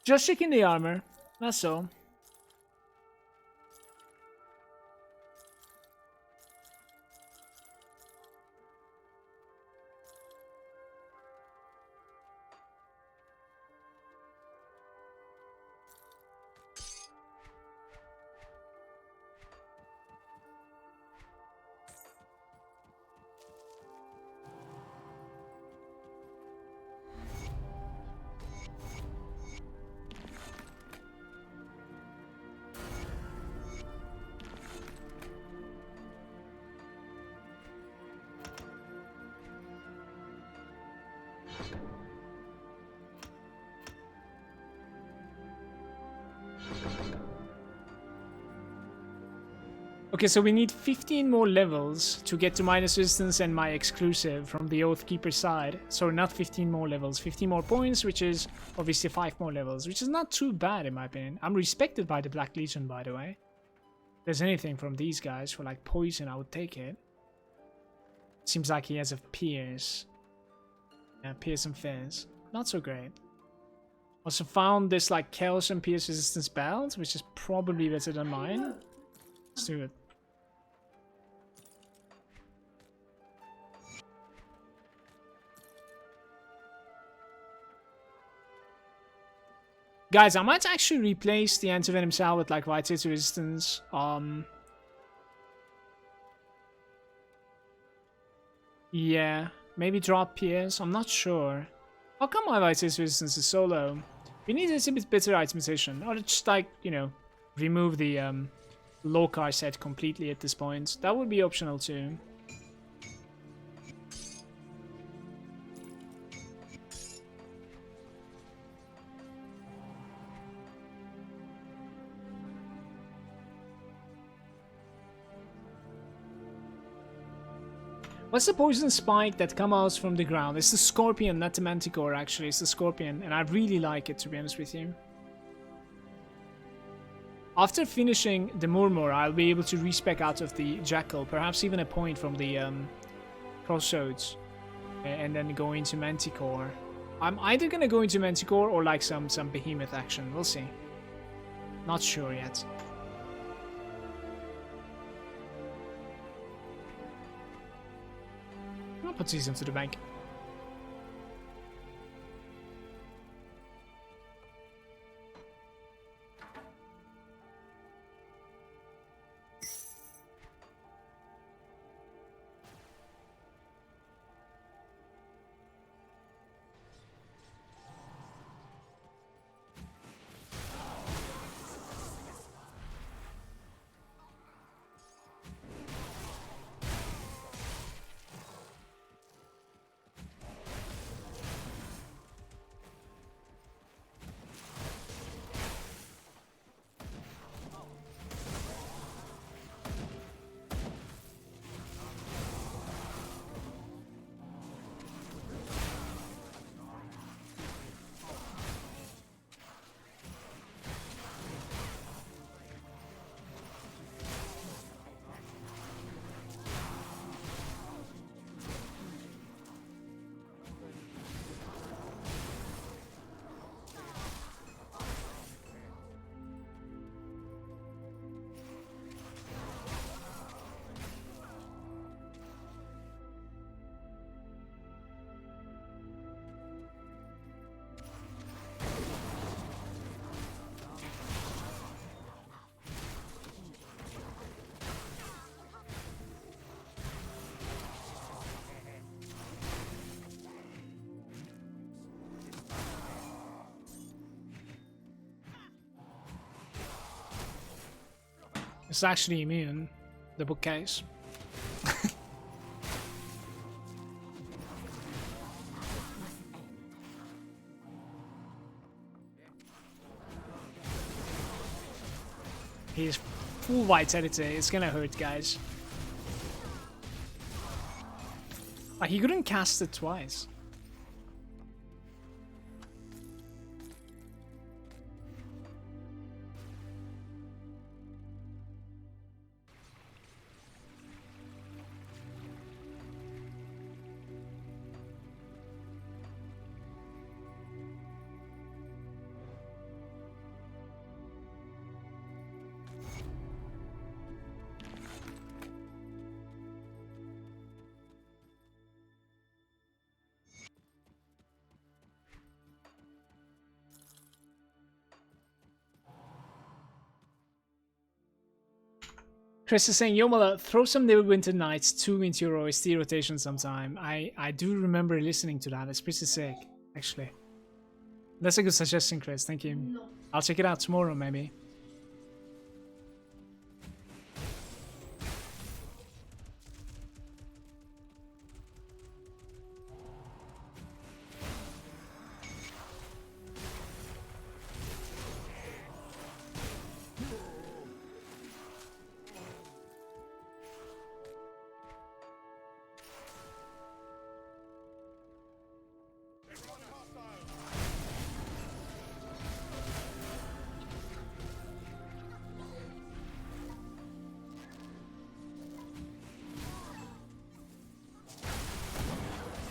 Just checking the armor, that's all. Okay, so we need 15 more levels to get to minus resistance and my exclusive from the Oathkeeper side. So not 15 more levels, 15 more points, which is obviously 5 more levels, which is not too bad in my opinion. I'm respected by the Black Legion, by the way. If there's anything from these guys for like poison, I would take it. Seems like he has a Pierce. Yeah, Pierce and Fizz. Not so great. Also found this like Chaos and Pierce resistance belt, which is probably better than mine. Let's do it. Guys, I might actually replace the anti-venom cell with like Vitality resistance. Yeah, maybe drop PS. I'm not sure. How come my Vitality resistance is so low? We need a bit better itemization, or just like, you know, remove the Lokar set completely at this point. That would be optional too. What's the poison spike that comes out from the ground? It's the scorpion, not the manticore actually. It's the scorpion, and I really like it, to be honest with you. After finishing the Murmur, I'll be able to respec out of the Jackal, perhaps even a point from the Crossroads, and then go into Manticore. I'm either gonna go into Manticore or like some Behemoth action. We'll see. Not sure yet. I'll put these into the bank. It's actually immune, the bookcase. He's full vitality. It's gonna hurt, guys. He couldn't cast it twice. Chris is saying, Yomala, throw some Neverwinter Nights 2 into your OST rotation sometime. I do remember listening to that. It's pretty sick, actually. That's a good suggestion, Chris. Thank you. No. I'll check it out tomorrow, maybe.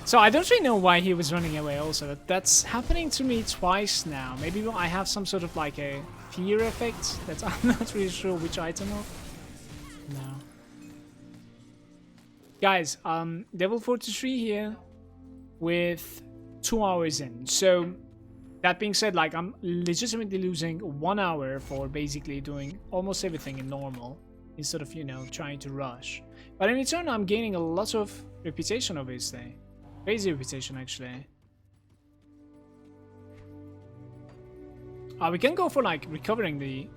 So I don't really know why he was running away also. That's happening to me twice now. Maybe I have some sort of like a fear effect that I'm not really sure which item of. No. Guys, level 43 here with 2 hours in. So That being said, like, I'm legitimately losing 1 hour for basically doing almost everything in normal instead of, you know, trying to rush. But in return, I'm gaining a lot of reputation, obviously. Crazy reputation, actually. We can go for, like, recovering the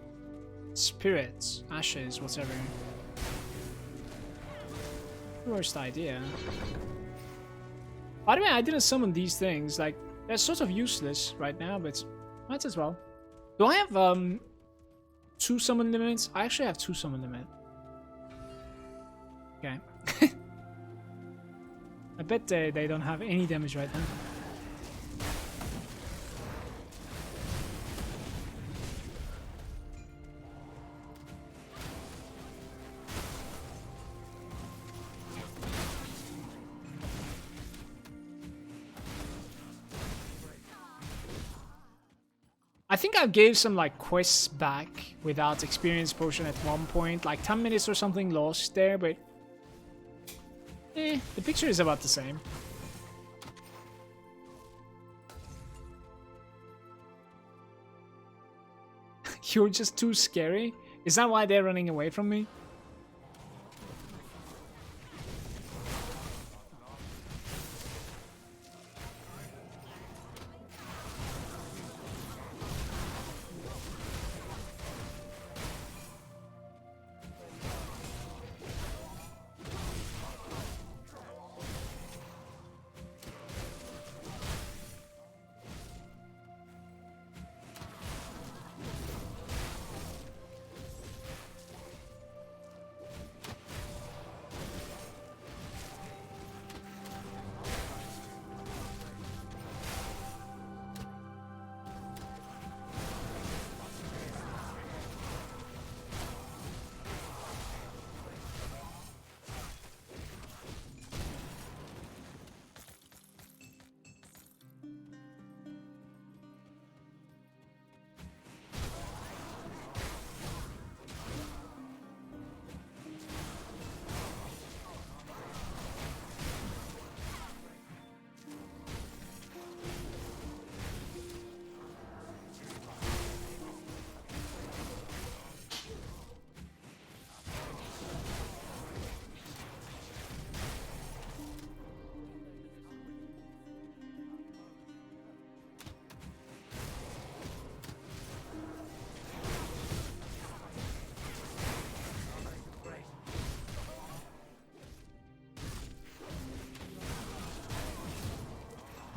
spirits, ashes, whatever. Worst idea. By the way, I didn't summon these things. Like, they're sort of useless right now, but might as well. Do I have 2 summon limits? I actually have 2 summon limit. Okay. I bet they don't have any damage right now. I think I gave some like quests back without experience potion at one point, like 10 minutes or something lost there, but the picture is about the same. You're just too scary? Is that why they're running away from me?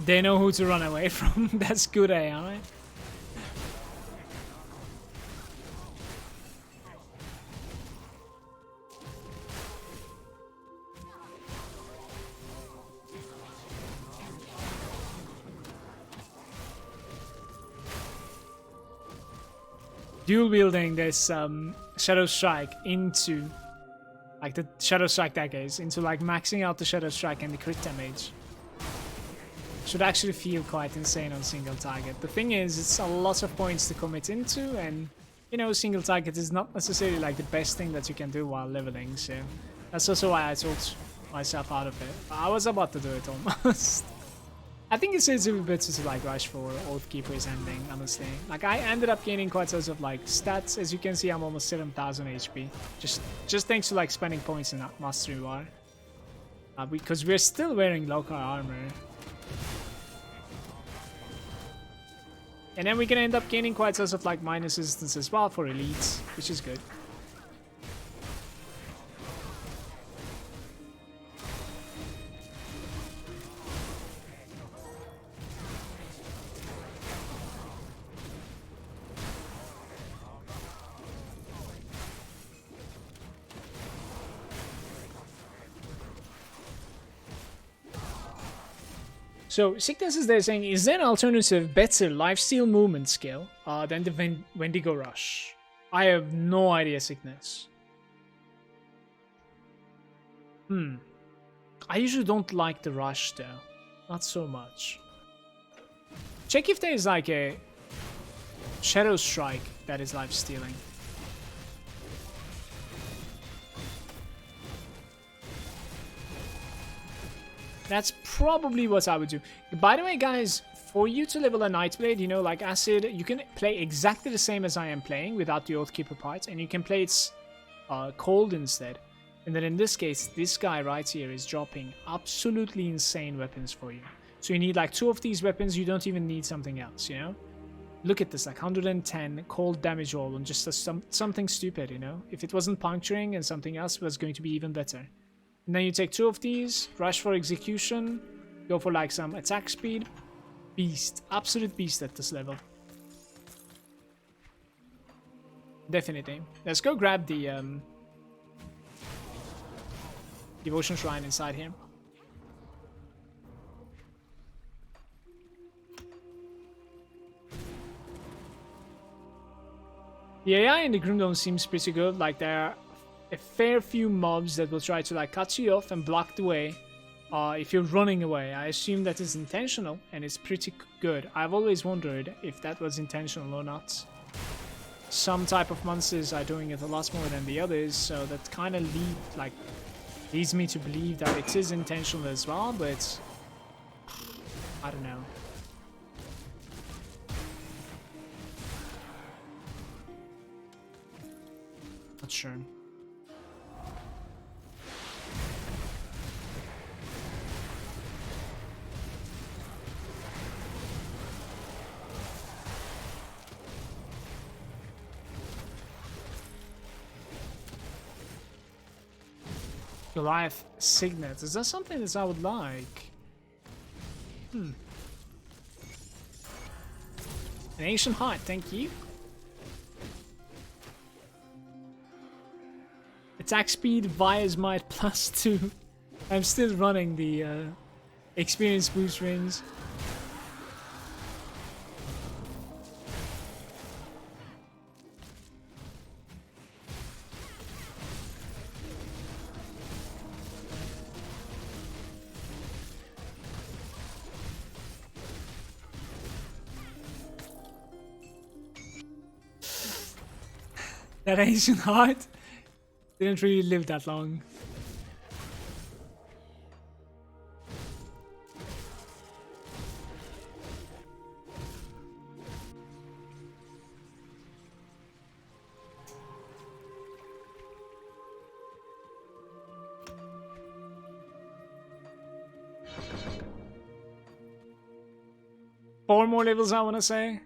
They know who to run away from. That's good AI. Dual wielding this Shadow Strike into like the Shadow Strike daggers into like maxing out the Shadow Strike and the crit damage should actually feel quite insane on single target. The thing is, it's a lot of points to commit into, and you know, single target is not necessarily like the best thing that you can do while leveling, so that's also why I talked myself out of it. I was about to do it almost. I think it's a bit better to like rush for Oathkeeper's ending, honestly. Like, I ended up gaining quite a lot of like stats. As you can see, I'm almost 7,000 HP. Just thanks to like spending points in that Mastery War. Because we're still wearing local armor. And then we can end up gaining quite a lot of like minus resistance as well for elites, which is good. So, Sickness is there saying, is there an alternative, better lifesteal movement skill than the Wendigo Rush? I have no idea, Sickness. I usually don't like the Rush though. Not so much. Check if there is like a Shadow Strike that is lifestealing. That's probably what I would do. By the way, guys, for you to level a Nightblade, you know, like Acid, you can play exactly the same as I am playing without the Oathkeeper part, and you can play it cold instead. And then in this case, this guy right here is dropping absolutely insane weapons for you. So you need like 2 of these weapons, you don't even need something else, you know? Look at this, like 110 cold damage roll on just something stupid, you know? If it wasn't puncturing and something else, it was going to be even better. And then you take 2 of these, rush for execution, go for like some attack speed. Beast, absolute beast at this level. Definitely. Let's go grab the Devotion Shrine inside here. The AI in the Grimdome seems pretty good. Like there are a fair few mobs that will try to like cut you off and block the way if you're running away. I assume that is intentional and it's pretty good. I've always wondered if that was intentional or not. Some type of monsters are doing it a lot more than the others, so that kind of leads me to believe that it is intentional as well, but I don't know. Not sure. Goliath Signet. Is that something that I would like? An Ancient Heart, thank you. Attack speed, Vire's Might +2. I'm still running the experience boost rings. That Ancient Heart didn't really live that long. Four more levels, I want to say.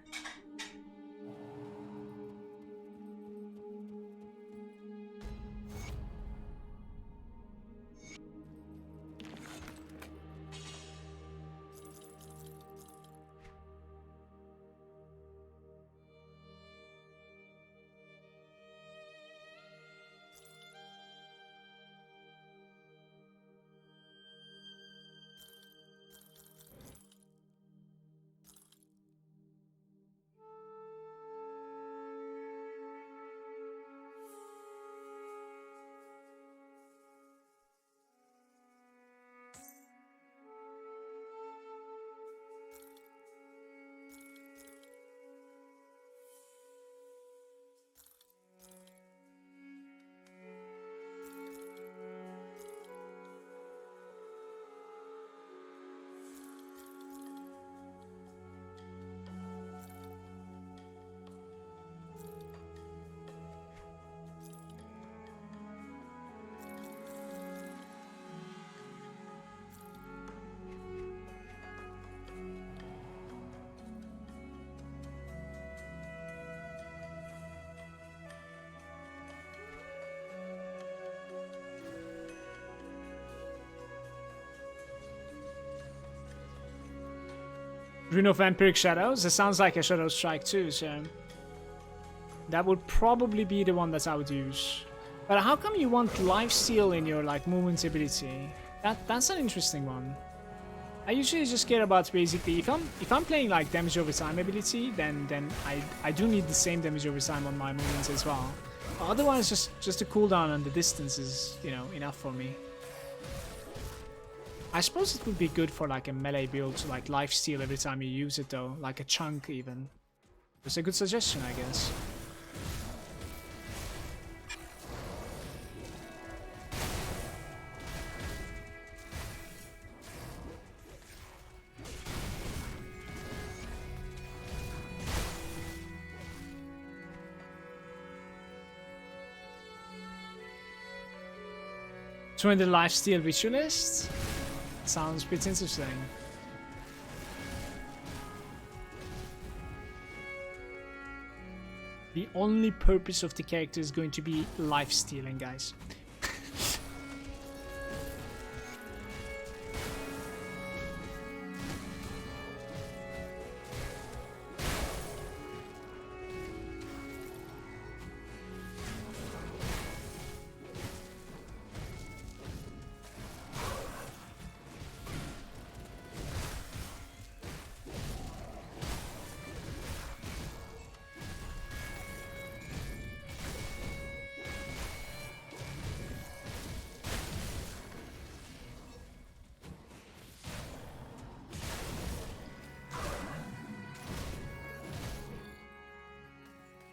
Rune of Vampiric Shadows. It sounds like a Shadow Strike too, so that would probably be the one that I would use. But how come you want lifesteal in your like movement ability? That's an interesting one. I usually just care about basically if I'm playing like damage over time ability, then I do need the same damage over time on my movements as well. Otherwise, just the cooldown and the distance is, you know, enough for me. I suppose it would be good for like a melee build to like lifesteal every time you use it though, like a chunk even. It's a good suggestion, I guess. 20 lifesteal ritualist? Sounds pretty interesting. The only purpose of the character is going to be life stealing, guys.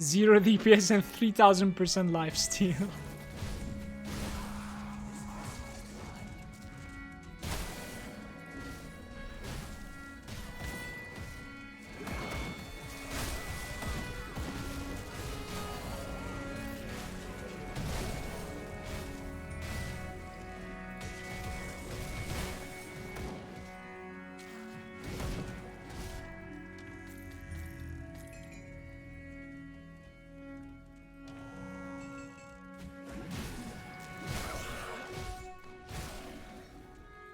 0 DPS and 3000% lifesteal.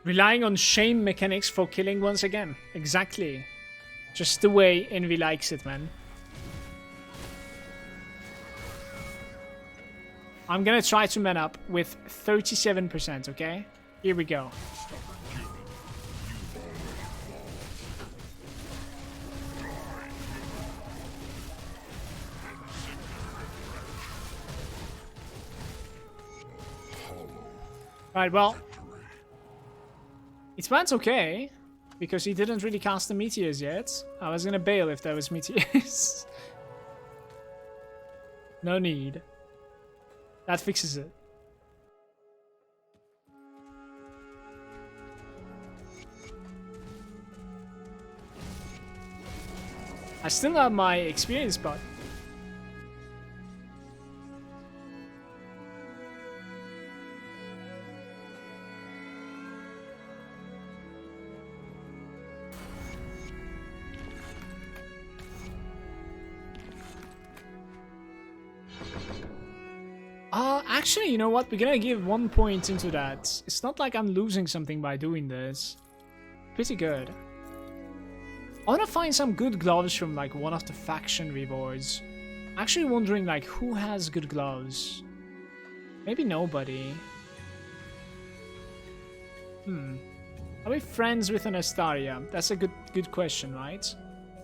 Relying on shame mechanics for killing once again. Exactly. Just the way Envy likes it, man. I'm gonna try to man up with 37%, okay? Here we go. Right, well, it went okay, because he didn't really cast the meteors yet. I was gonna bail if there was meteors. No need. That fixes it. I still have my experience bot. Actually, you know what? We're gonna give 1 point into that. It's not like I'm losing something by doing this. Pretty good. I wanna find some good gloves from like one of the faction rewards. Actually wondering like who has good gloves. Maybe nobody. Are we friends with an Astaria? That's a good question, right?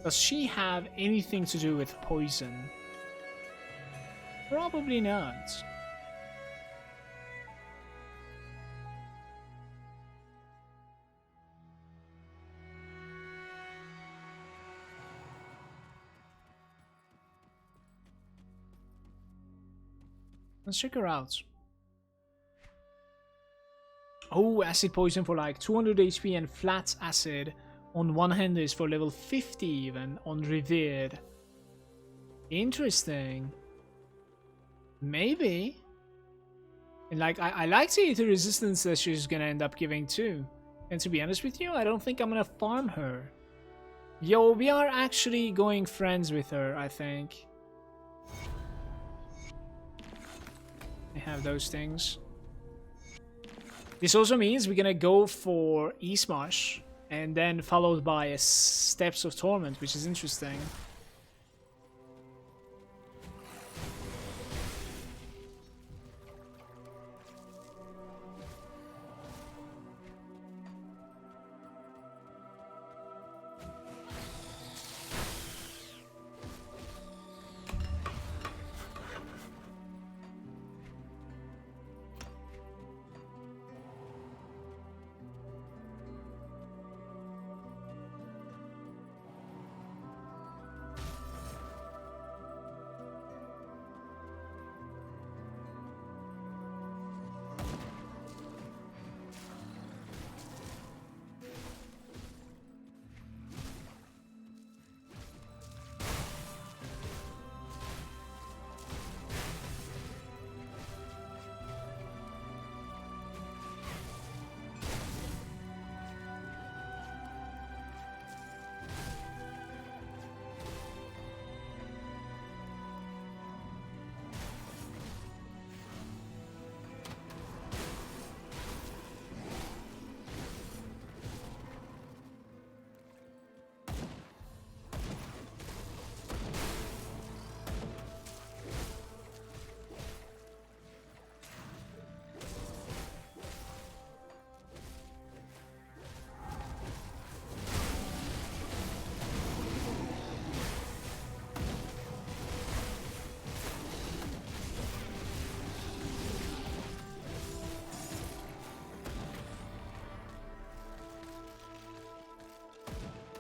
Does she have anything to do with poison? Probably not. Let's check her out. Oh, acid poison for like 200 HP and flat acid on one-handers for level 50 even on revered. Interesting. Maybe. And like, I like to eat the resistance that she's gonna end up giving too. And to be honest with you, I don't think I'm gonna farm her. Yo, we are actually going friends with her, I think. I have those things. This also means we're gonna go for E-Smash and then followed by a Steps of Torment, which is interesting.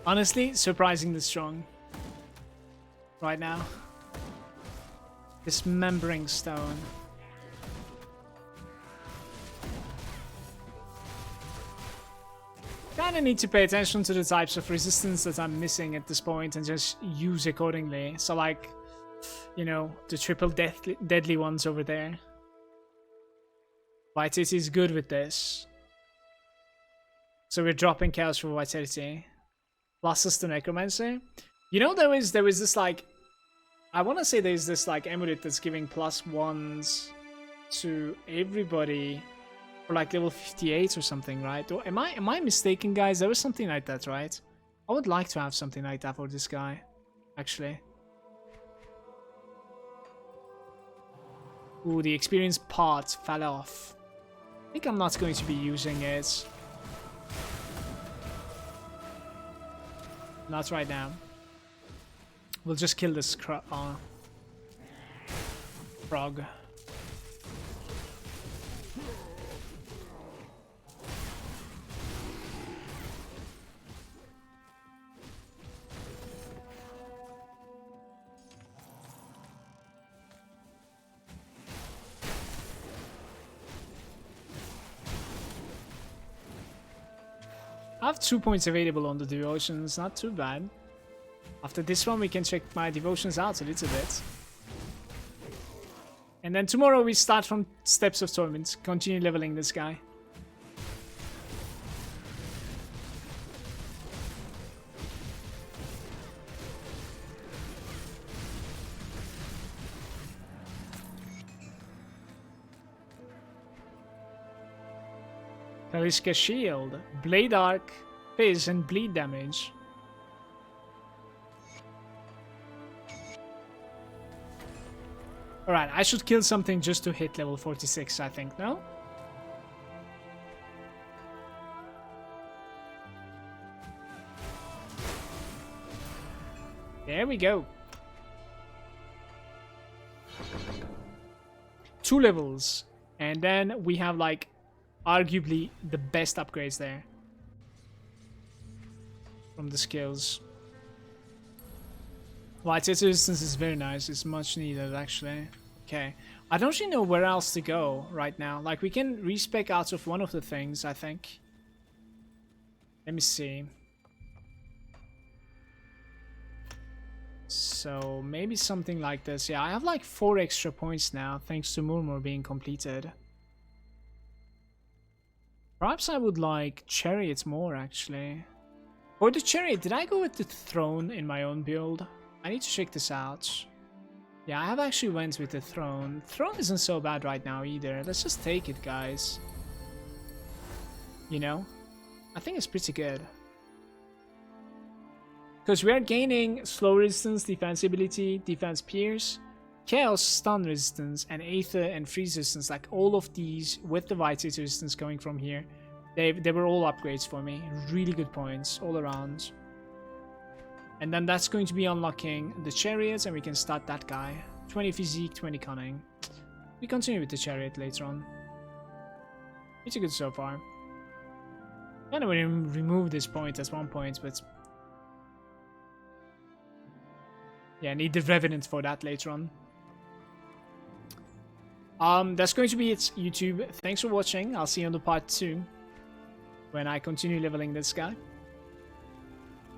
Honestly, surprisingly strong right now. Dismembering stone. Kinda need to pay attention to the types of resistance that I'm missing at this point and just use accordingly. So like, you know, the triple deadly ones over there. Vitality is good with this. So we're dropping chaos for vitality. Pluses to necromancy. You know, there is this like, I want to say there's this like amulet that's giving +1s to everybody for like level 58 or something, right? Or am I mistaken, guys? There was something like that, right? I would like to have something like that for this guy, actually. Ooh, the experience part fell off. I think I'm not going to be using it. Not right now. We'll just kill this frog. I have 2 points available on the devotions, not too bad. After this one we can check my devotions out a little bit. And then tomorrow we start from Steps of Torment, continue leveling this guy. Kalishka Shield, Blade Arc, Fizz and Bleed damage. Alright, I should kill something just to hit level 46, I think, no? There we go. 2 levels. And then we have like arguably the best upgrades there from the skills. Vitality resistance is very nice. It's much needed, actually. Okay. I don't really know where else to go right now. Like, we can respec out of one of the things, I think. Let me see. So, maybe something like this. Yeah, I have like 4 extra points now, thanks to Murmur being completed. Perhaps I would like Chariot more, actually. Or the Chariot, did I go with the Throne in my own build? I need to check this out. Yeah, I have actually went with the Throne. Throne isn't so bad right now either. Let's just take it, guys. You know? I think it's pretty good. Because we are gaining slow resistance, defense ability, defense pierce, chaos stun resistance, and aether and freeze resistance. Like all of these with the vitality resistance going from here. They were all upgrades for me. Really good points all around. And then that's going to be unlocking the chariots, and we can start that guy. 20 physique, 20 cunning. We continue with the chariot later on. Pretty good so far. Kind of remove this point at one point, but yeah, need the Revenant for that later on. That's going to be it, YouTube. Thanks for watching. I'll see you on the part 2 when I continue leveling this guy.